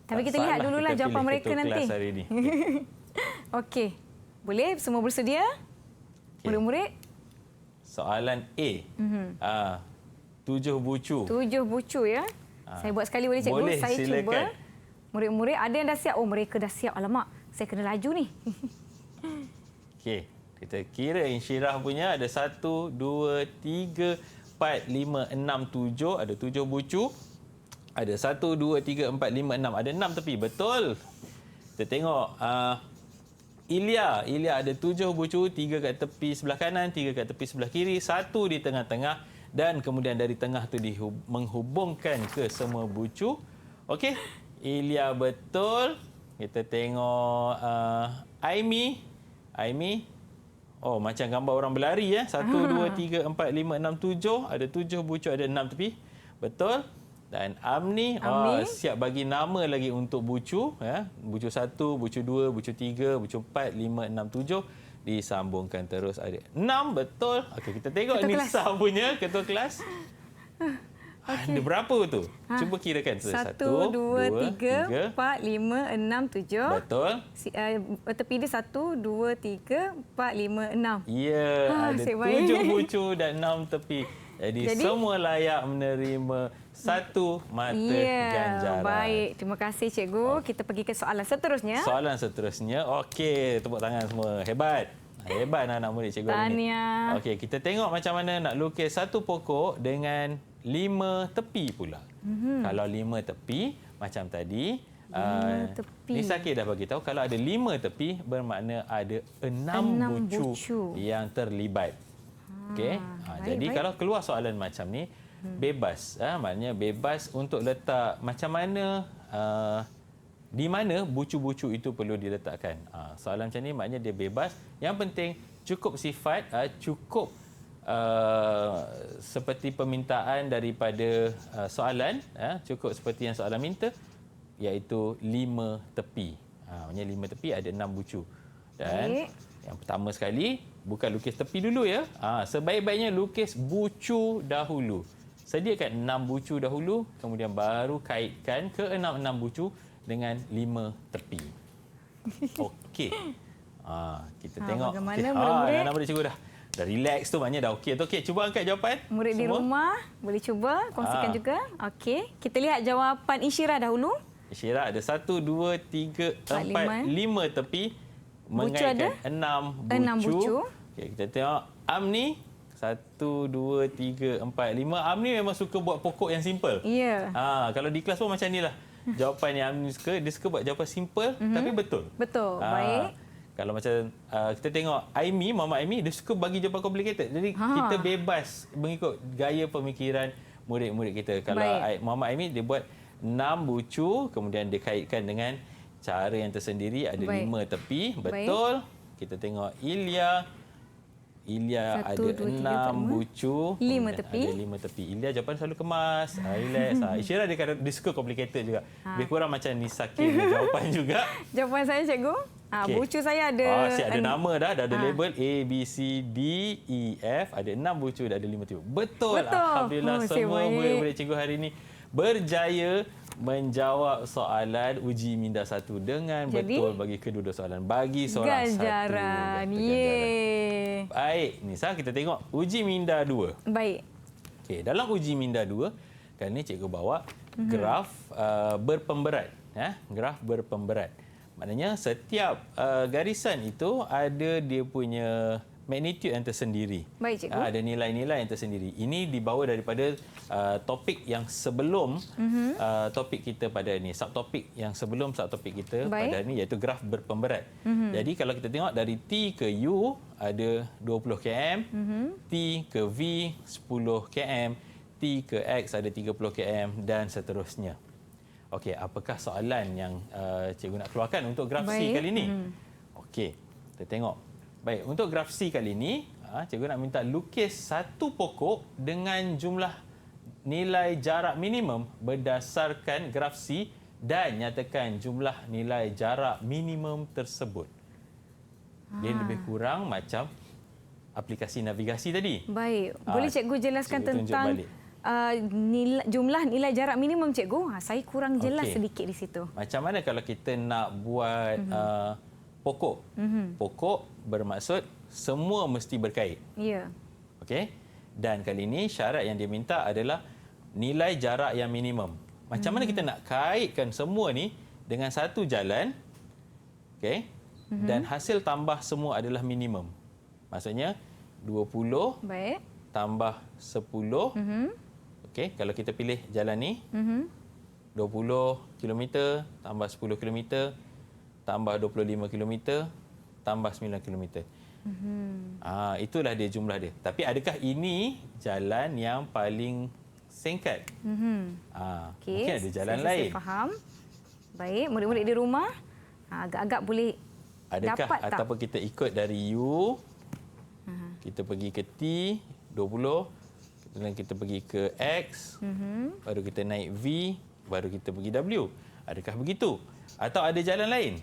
Tapi kita lihat dululah jawapan mereka nanti. Hari ini. Okey. Boleh semua bersedia? Murid-murid? Soalan A. 7 bucu. 7 bucu ya. Saya buat sekali boleh cikgu? Boleh, saya silakan. cuba. Murid-murid ada yang dah siap? Oh, mereka dah siap. Alamak, saya kena laju ni. Okey. Kita kira Insyirah punya ada 1, 2, 3, 4, 5, 6, 7. Ada 7 bucu. Ada 1, 2, 3, 4, 5, 6. Ada 6 tepi. Betul. Kita tengok. Ilya ada 7 bucu. 3 kat tepi sebelah kanan, 3 kat tepi sebelah kiri. 1 di tengah-tengah. Dan kemudian dari tengah tu menghubungkan ke semua bucu. Okey. Ilya betul. Kita tengok Aimi. Oh, macam gambar orang berlari 1, 2, 3, 4, 5, 6, 7. Ada 7 bucu, ada 6 tepi. Betul. Dan Amni siap bagi nama lagi untuk bucu. Bucu 1, bucu 2, bucu 3, bucu 4, 5, 6, 7. Disambungkan terus. Ada 6. Betul. Okey, kita tengok Nisa punya ketua kelas. Ada berapa tu? Cuba kirakan. 1, 2, 3, 4, 5, 6, 7. Betul. Tepi dia 1, 2, 3, 4, 5, 6. Ya, ada 7 bucu dan 6 tepi. Jadi semua layak menerima 1 mata ganjaran. Baik, terima kasih cikgu. Kita pergi ke soalan seterusnya. Okey, tepuk tangan semua. Hebat anak-anak murid cikgu hari ini. Tahniah. Okey, kita tengok macam mana nak lukis satu pokok dengan 5 tepi pula. Kalau 5 tepi macam tadi, 5 tepi. Nisa K dah bagi tahu kalau ada 5 tepi bermakna ada 6 bucu yang terlibat. Okey. Jadi kalau keluar soalan macam ni, bebas. Maknanya bebas untuk letak macam mana di mana bucu-bucu itu perlu diletakkan. Soalan macam ni maknanya dia bebas. Yang penting cukup sifat, cukup seperti permintaan daripada soalan, cukup seperti yang soalan minta, iaitu 5 tepi. Maksudnya 5 tepi ada 6 bucu. Dan yang pertama sekali, bukan lukis tepi dulu ya. Sebaik-baiknya lukis bucu dahulu. Sediakan 6 bucu dahulu, kemudian baru kaitkan ke 6 bucu dengan 5 tepi. Okey. Kita tengok. Bagaimana murid-murid? Anak-anak cikgu dah relax tu, maknanya dah okey. Okey, cuba angkat jawapan. Murid semua di rumah boleh cuba kongsikan juga. Okey, kita lihat jawapan Insyirah dahulu. Insyirah ada 1, 2, 3, 4, 5 tepi. Mengaitkan 6 bucu. Okey, kita tengok Amni. 1, 2, 3, 4, 5. Amni memang suka buat pokok yang simple. Ya. Kalau di kelas pun macam ni lah. Jawapan yang Amni suka, dia suka buat jawapan simple tapi betul. Betul. Baik. Kalau macam kita tengok Aimi, Mama Aimi, dia suka bagi jawapan complicated. Jadi kita bebas mengikut gaya pemikiran murid-murid kita. Kalau Mama Aimi, dia buat 6 bucu, kemudian dia kaitkan dengan cara yang tersendiri. Ada 5 tepi. Betul. Kita tengok Ilya ada 6 bucu. 5 tepi. Ada 5 tepi. Ilya jawapan selalu kemas. Relax. Isyirah dia suka complicated juga. Lebih kurang macam Nisa K jawapan juga. Jawapan saya, cikgu. Bucu saya ada... Siap ada nama dah ada label A, B, C, D, E, F. Ada 6 bucu, ada 5 tepi. Betul. Alhamdulillah semua murid-murid cikgu hari ini berjaya menjawab soalan uji minda 1 dengan betul bagi kedua-dua soalan. Bagi seorang ganjaran. satu. Yeay. Baik, Nisa, kita tengok uji minda 2. Baik. Okey, dalam uji minda 2, kali ini cikgu bawa graf berpemberat. Graf berpemberat. Maknanya setiap garisan itu ada dia punya magnitude yang tersendiri. Baik, cikgu. Ada nilai-nilai yang tersendiri. Ini dibawa daripada topik yang sebelum topik kita pada ini. Subtopik yang sebelum subtopik kita pada ini iaitu graf berpemberat. Jadi kalau kita tengok dari T ke U ada 20 km, T ke V 10 km, T ke X ada 30 km dan seterusnya. Okey, apakah soalan yang cikgu nak keluarkan untuk graf C kali ini? Okey, kita tengok. Baik, untuk graf C kali ini, cikgu nak minta lukis satu pokok dengan jumlah nilai jarak minimum berdasarkan graf C dan nyatakan jumlah nilai jarak minimum tersebut. Dia lebih kurang macam aplikasi navigasi tadi. Baik, boleh cikgu jelaskan tentang jumlah nilai jarak minimum, cikgu? Saya kurang jelas sedikit di situ. Macam mana kalau kita nak buat pokok? Pokok bermaksud semua mesti berkait. Ya. Okey. Dan kali ini syarat yang dia minta adalah nilai jarak yang minimum. Macam mana kita nak kaitkan semua ni dengan satu jalan? Okey. Dan hasil tambah semua adalah minimum. Maksudnya 20 tambah 10. Okey, kalau kita pilih jalan ni 20 km tambah 10 km tambah 25 km tambah 9 km. Itulah dia jumlah dia. Tapi adakah ini jalan yang paling singkat? Mungkin ada jalan lain. Saya faham. Baik, murid-murid di rumah agak-agak boleh adakah dapat tak? Ataupun kita ikut dari U, kita pergi ke T 20, kemudian kita pergi ke X, baru kita naik V, baru kita pergi W. Adakah begitu? Atau ada jalan lain?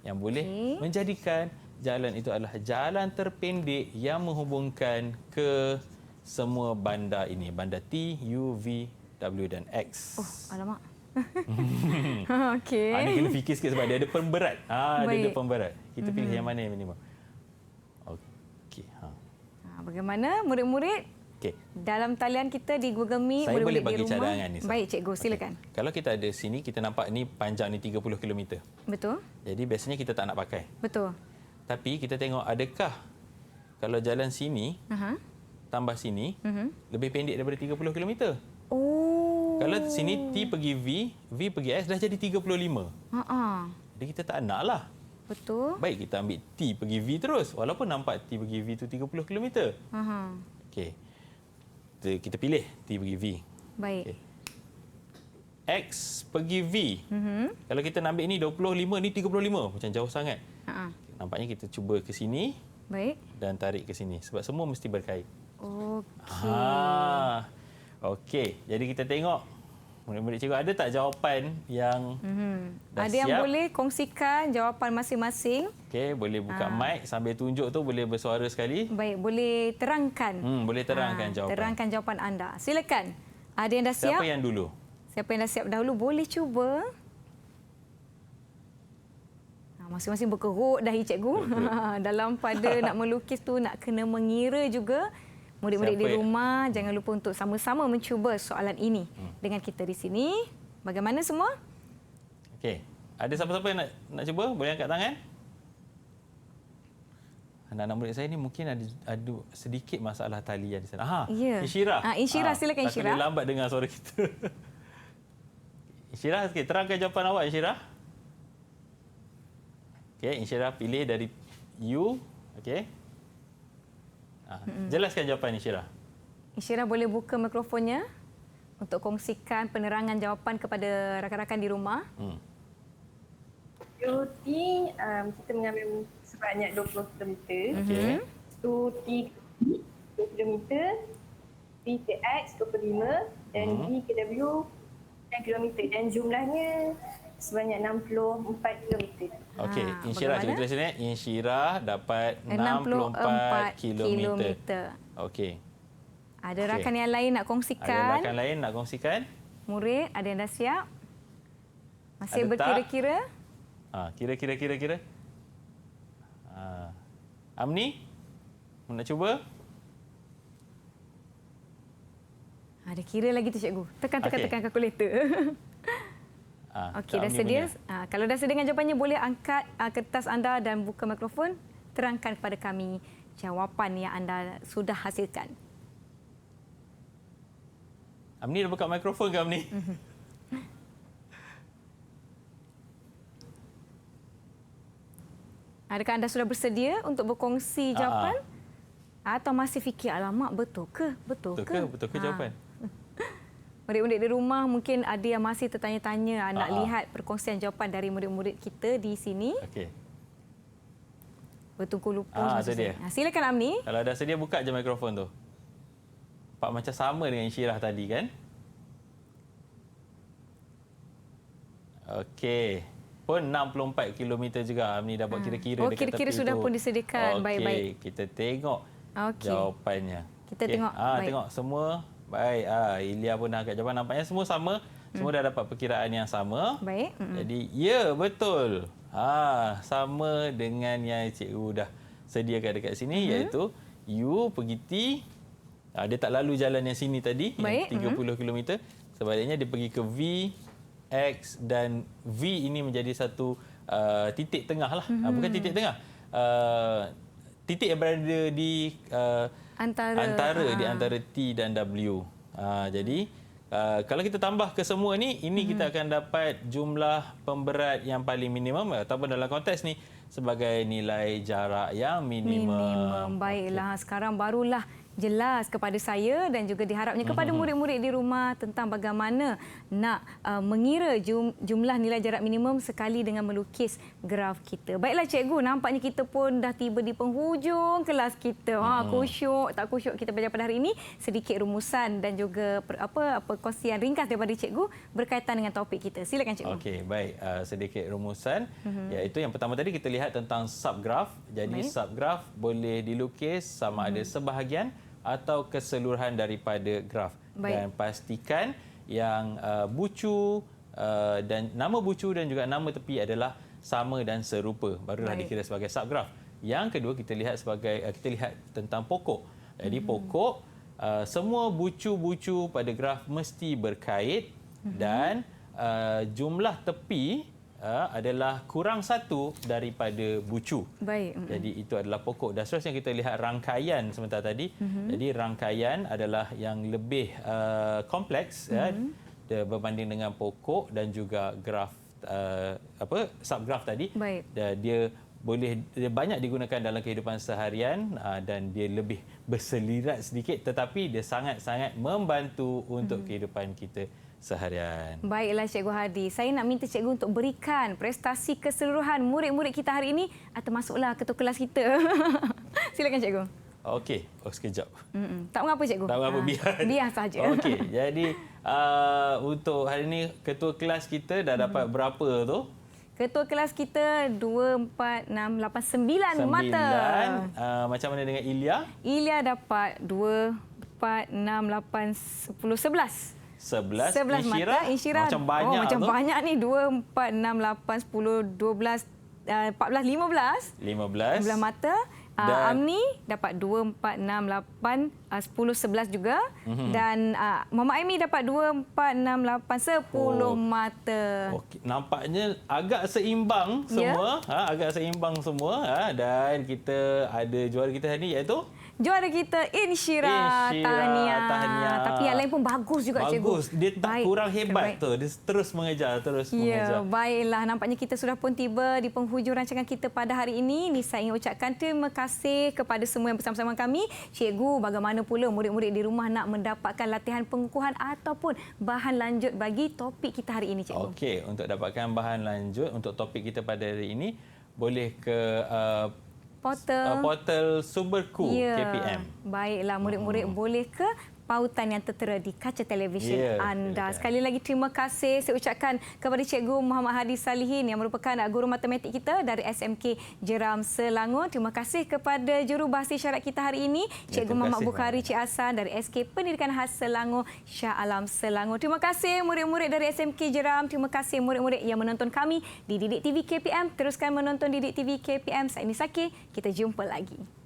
Yang boleh menjadikan jalan itu adalah jalan terpendek yang menghubungkan ke semua bandar ini. Bandar T, U, V, W dan X. Oh, alamak. Okey. Ini kena fikir sikit sebab dia ada pemberat. Dia ada pemberat. Kita pilih yang mana yang minimum. Okey. Bagaimana murid-murid? Okey. Dalam talian kita di Google Meet, saya boleh murid-murid bagi di rumah. cadangan ni. Baik, cikgu, silakan. Kalau kita ada sini, kita nampak ni panjang ni 30 km. Betul? Jadi biasanya kita tak nak pakai. Betul. Tapi kita tengok adakah kalau jalan sini tambah sini lebih pendek daripada 30 km. Kalau sini T pergi V, V pergi X dah jadi 35. Jadi kita tak nak lah. Betul. Baik kita ambil T pergi V terus walaupun nampak T pergi V tu 30 km. Okey. Kita pilih T pergi V. Baik. Okay. X pergi V. Kalau kita nak ambil ni 25, ni 35. Macam jauh sangat. Nampaknya kita cuba ke sini. Baik. Dan tarik ke sini. Sebab semua mesti berkait. Okey. Okey. Jadi kita tengok. Murid-murid cikgu ada tak jawapan yang dah ada siap? yang boleh kongsikan jawapan masing-masing. Okey. Boleh buka mic. Sambil tunjuk tu boleh bersuara sekali. Baik. Boleh terangkan. Boleh terangkan jawapan. Terangkan jawapan anda. Silakan. Ada yang dah siap? Siapa yang dulu? Siapa yang dah siap dahulu boleh cuba. Masing-masing berkerut dahi cikgu. Dalam pada nak melukis tu nak kena mengira juga. Murid-murid di rumah jangan lupa untuk sama-sama mencuba soalan ini dengan kita di sini. Bagaimana semua? Okey. Ada siapa-siapa yang nak cuba? Boleh angkat tangan? anak-anak murid saya ni mungkin ada sedikit masalah talian di sana. Ya. Insyirah. Insyirah, silakan Insyirah. Tak lambat dengar suara kita. Insyirah, okey, terangkan jawapan awak Insyirah. Okey, Insyirah pilih dari you. Okey. Jelaskan jawapan Insyirah. Insyirah boleh buka mikrofonnya untuk kongsikan penerangan jawapan kepada rakan-rakan di rumah. UT kita mengambil sebanyak 20 km. Okey. Tu T 20 km, P ke X 25 dan D ke W 10 km dan jumlahnya sebanyak 64 km. Okey, Insyirah bagaimana? cuba tulis sini. Insyirah dapat 64 kilometer. Okey. Ada Okey. rakan yang lain nak Ada kongsikan? rakan lain nak kongsikan? Murid, ada yang dah siap? Masih Ada tak? berkira-kira? Kira-kira. Amni, nak cuba? Ada kira lagi tu cikgu. Tekan kalkulator. Okey, dah Amni sedia? punya. Kalau dah sedia dengan jawapannya, boleh angkat kertas anda dan buka mikrofon. Terangkan kepada kami jawapan yang anda sudah hasilkan. Amni dah buka mikrofon ke Amni? Adakah anda sudah bersedia untuk berkongsi jawapan? Atau masih fikir, alamak betul ke? Betul ke jawapan? Murid-murid di rumah mungkin ada yang masih tertanya-tanya nak lihat perkongsian jawapan dari murid-murid kita di sini. Okey. Bertungku lupa. Itu dia. Silakan Amni. Kalau dah sedia, buka je mikrofon tu. Nampak macam sama dengan Insyirah tadi kan? Okey. Pun 64 km juga. Amni dah buat kira-kira dekat kira-kira tepi sudah tu. pun disediakan. Baik-baik. Okey, kita tengok jawapannya. Kita tengok. Baik. Tengok semua. Baik. Ilya pun dah angkat jawapan. Nampaknya semua sama. Semua dah dapat perkiraan yang sama. Baik. Jadi, ya betul. Sama dengan yang cikgu dah sediakan dekat sini, iaitu U pergi T. Dia tak lalu jalan yang sini tadi, Baik. yang 30 km. Sebaliknya dia pergi ke V, X dan V ini menjadi satu titik tengah lah. Bukan titik tengah. Titik yang berada di antara di antara T dan W. Jadi kalau kita tambah ke semua ni, ini kita akan dapat jumlah pemberat yang paling minimum ataupun dalam konteks ni sebagai nilai jarak yang minimum. Baiklah, sekarang barulah jelas kepada saya dan juga diharapnya kepada murid-murid di rumah tentang bagaimana nak mengira jumlah nilai jarak minimum sekali dengan melukis graf kita. Baiklah cikgu, nampaknya kita pun dah tiba di penghujung kelas kita. Khusyuk, tak khusyuk kita belajar pada hari ini. Sedikit rumusan dan juga perkongsian ringkas daripada cikgu berkaitan dengan topik kita. Silakan cikgu. Okey, baik. Sedikit rumusan. Iaitu yang pertama tadi kita lihat tentang subgraf. Jadi subgraf boleh dilukis sama ada sebahagian atau keseluruhan daripada graf. Baik. Dan pastikan yang bucu dan nama bucu dan juga nama tepi adalah sama dan serupa. Barulah dikira sebagai subgraf. Yang kedua kita lihat tentang pokok. Jadi pokok semua bucu-bucu pada graf mesti berkait dan jumlah tepi adalah kurang satu daripada bucu. Baik. Jadi itu adalah pokok. Dan seterusnya kita lihat rangkaian sebentar tadi. Jadi rangkaian adalah yang lebih kompleks berbanding dengan pokok dan juga graf subgraf tadi. Baik. Dia banyak digunakan dalam kehidupan seharian dan dia lebih berselirat sedikit tetapi dia sangat-sangat membantu untuk kehidupan kita seharian. Baiklah Cikgu Hadi. Saya nak minta cikgu untuk berikan prestasi keseluruhan murid-murid kita hari ini termasuklah ketua kelas kita. Silakan cikgu. Okey, sekejap. Tak mengapa cikgu. Tak mengapa, biar saja. Okey, jadi untuk hari ini ketua kelas kita dah dapat berapa tu? Ketua kelas kita 2, 4, 6, 8, 9 mata. Macam mana dengan Ilya? Ilya dapat 2, 4, 6, 8, 10, 11. 11 mata. Insyirah macam banyak macam tu. banyak ni. 2, 4, 6, 8, 10, 12, 14, 15. 15 mata. Amni dapat 2, 4, 6, 8, 10, 11 juga. Dan Muhammad Aimi dapat 2, 4, 6, 8, 10 mata. Okey, nampaknya agak seimbang semua. Agak seimbang semua. Dan kita ada juara kita hari ini iaitu Juara kita Insyira Tahniah. Tapi yang lain pun bagus juga, Cikgu. Bagus. Dia tak kurang hebat tu. Dia terus mengejar, Ya, baiklah. Nampaknya kita sudah pun tiba di penghujung rancangan kita pada hari ini. Ni saya ingin ucapkan terima kasih kepada semua yang bersama-sama kami. Cikgu, bagaimana pula murid-murid di rumah nak mendapatkan latihan pengukuhan ataupun bahan lanjut bagi topik kita hari ini, Cikgu? Okey, untuk dapatkan bahan lanjut untuk topik kita pada hari ini, boleh ke portal Sumberku KPM. Baiklah, murid-murid boleh ke pautan yang tertera di kaca televisyen anda. Sekali lagi terima kasih saya ucapkan kepada Cikgu Muhammad Hadi Salihin yang merupakan guru matematik kita dari SMK Jeram Selangor. Terima kasih kepada jurubahasa isyarat kita hari ini, Cikgu Muhammad Bukhari Cik Hasan dari SK Pendidikan Khas Selangor, Shah Alam Selangor. Terima kasih murid-murid dari SMK Jeram. Terima kasih murid-murid yang menonton kami di Didik TV KPM. Teruskan menonton Didik TV KPM. Saya Nisaki. Kita jumpa lagi.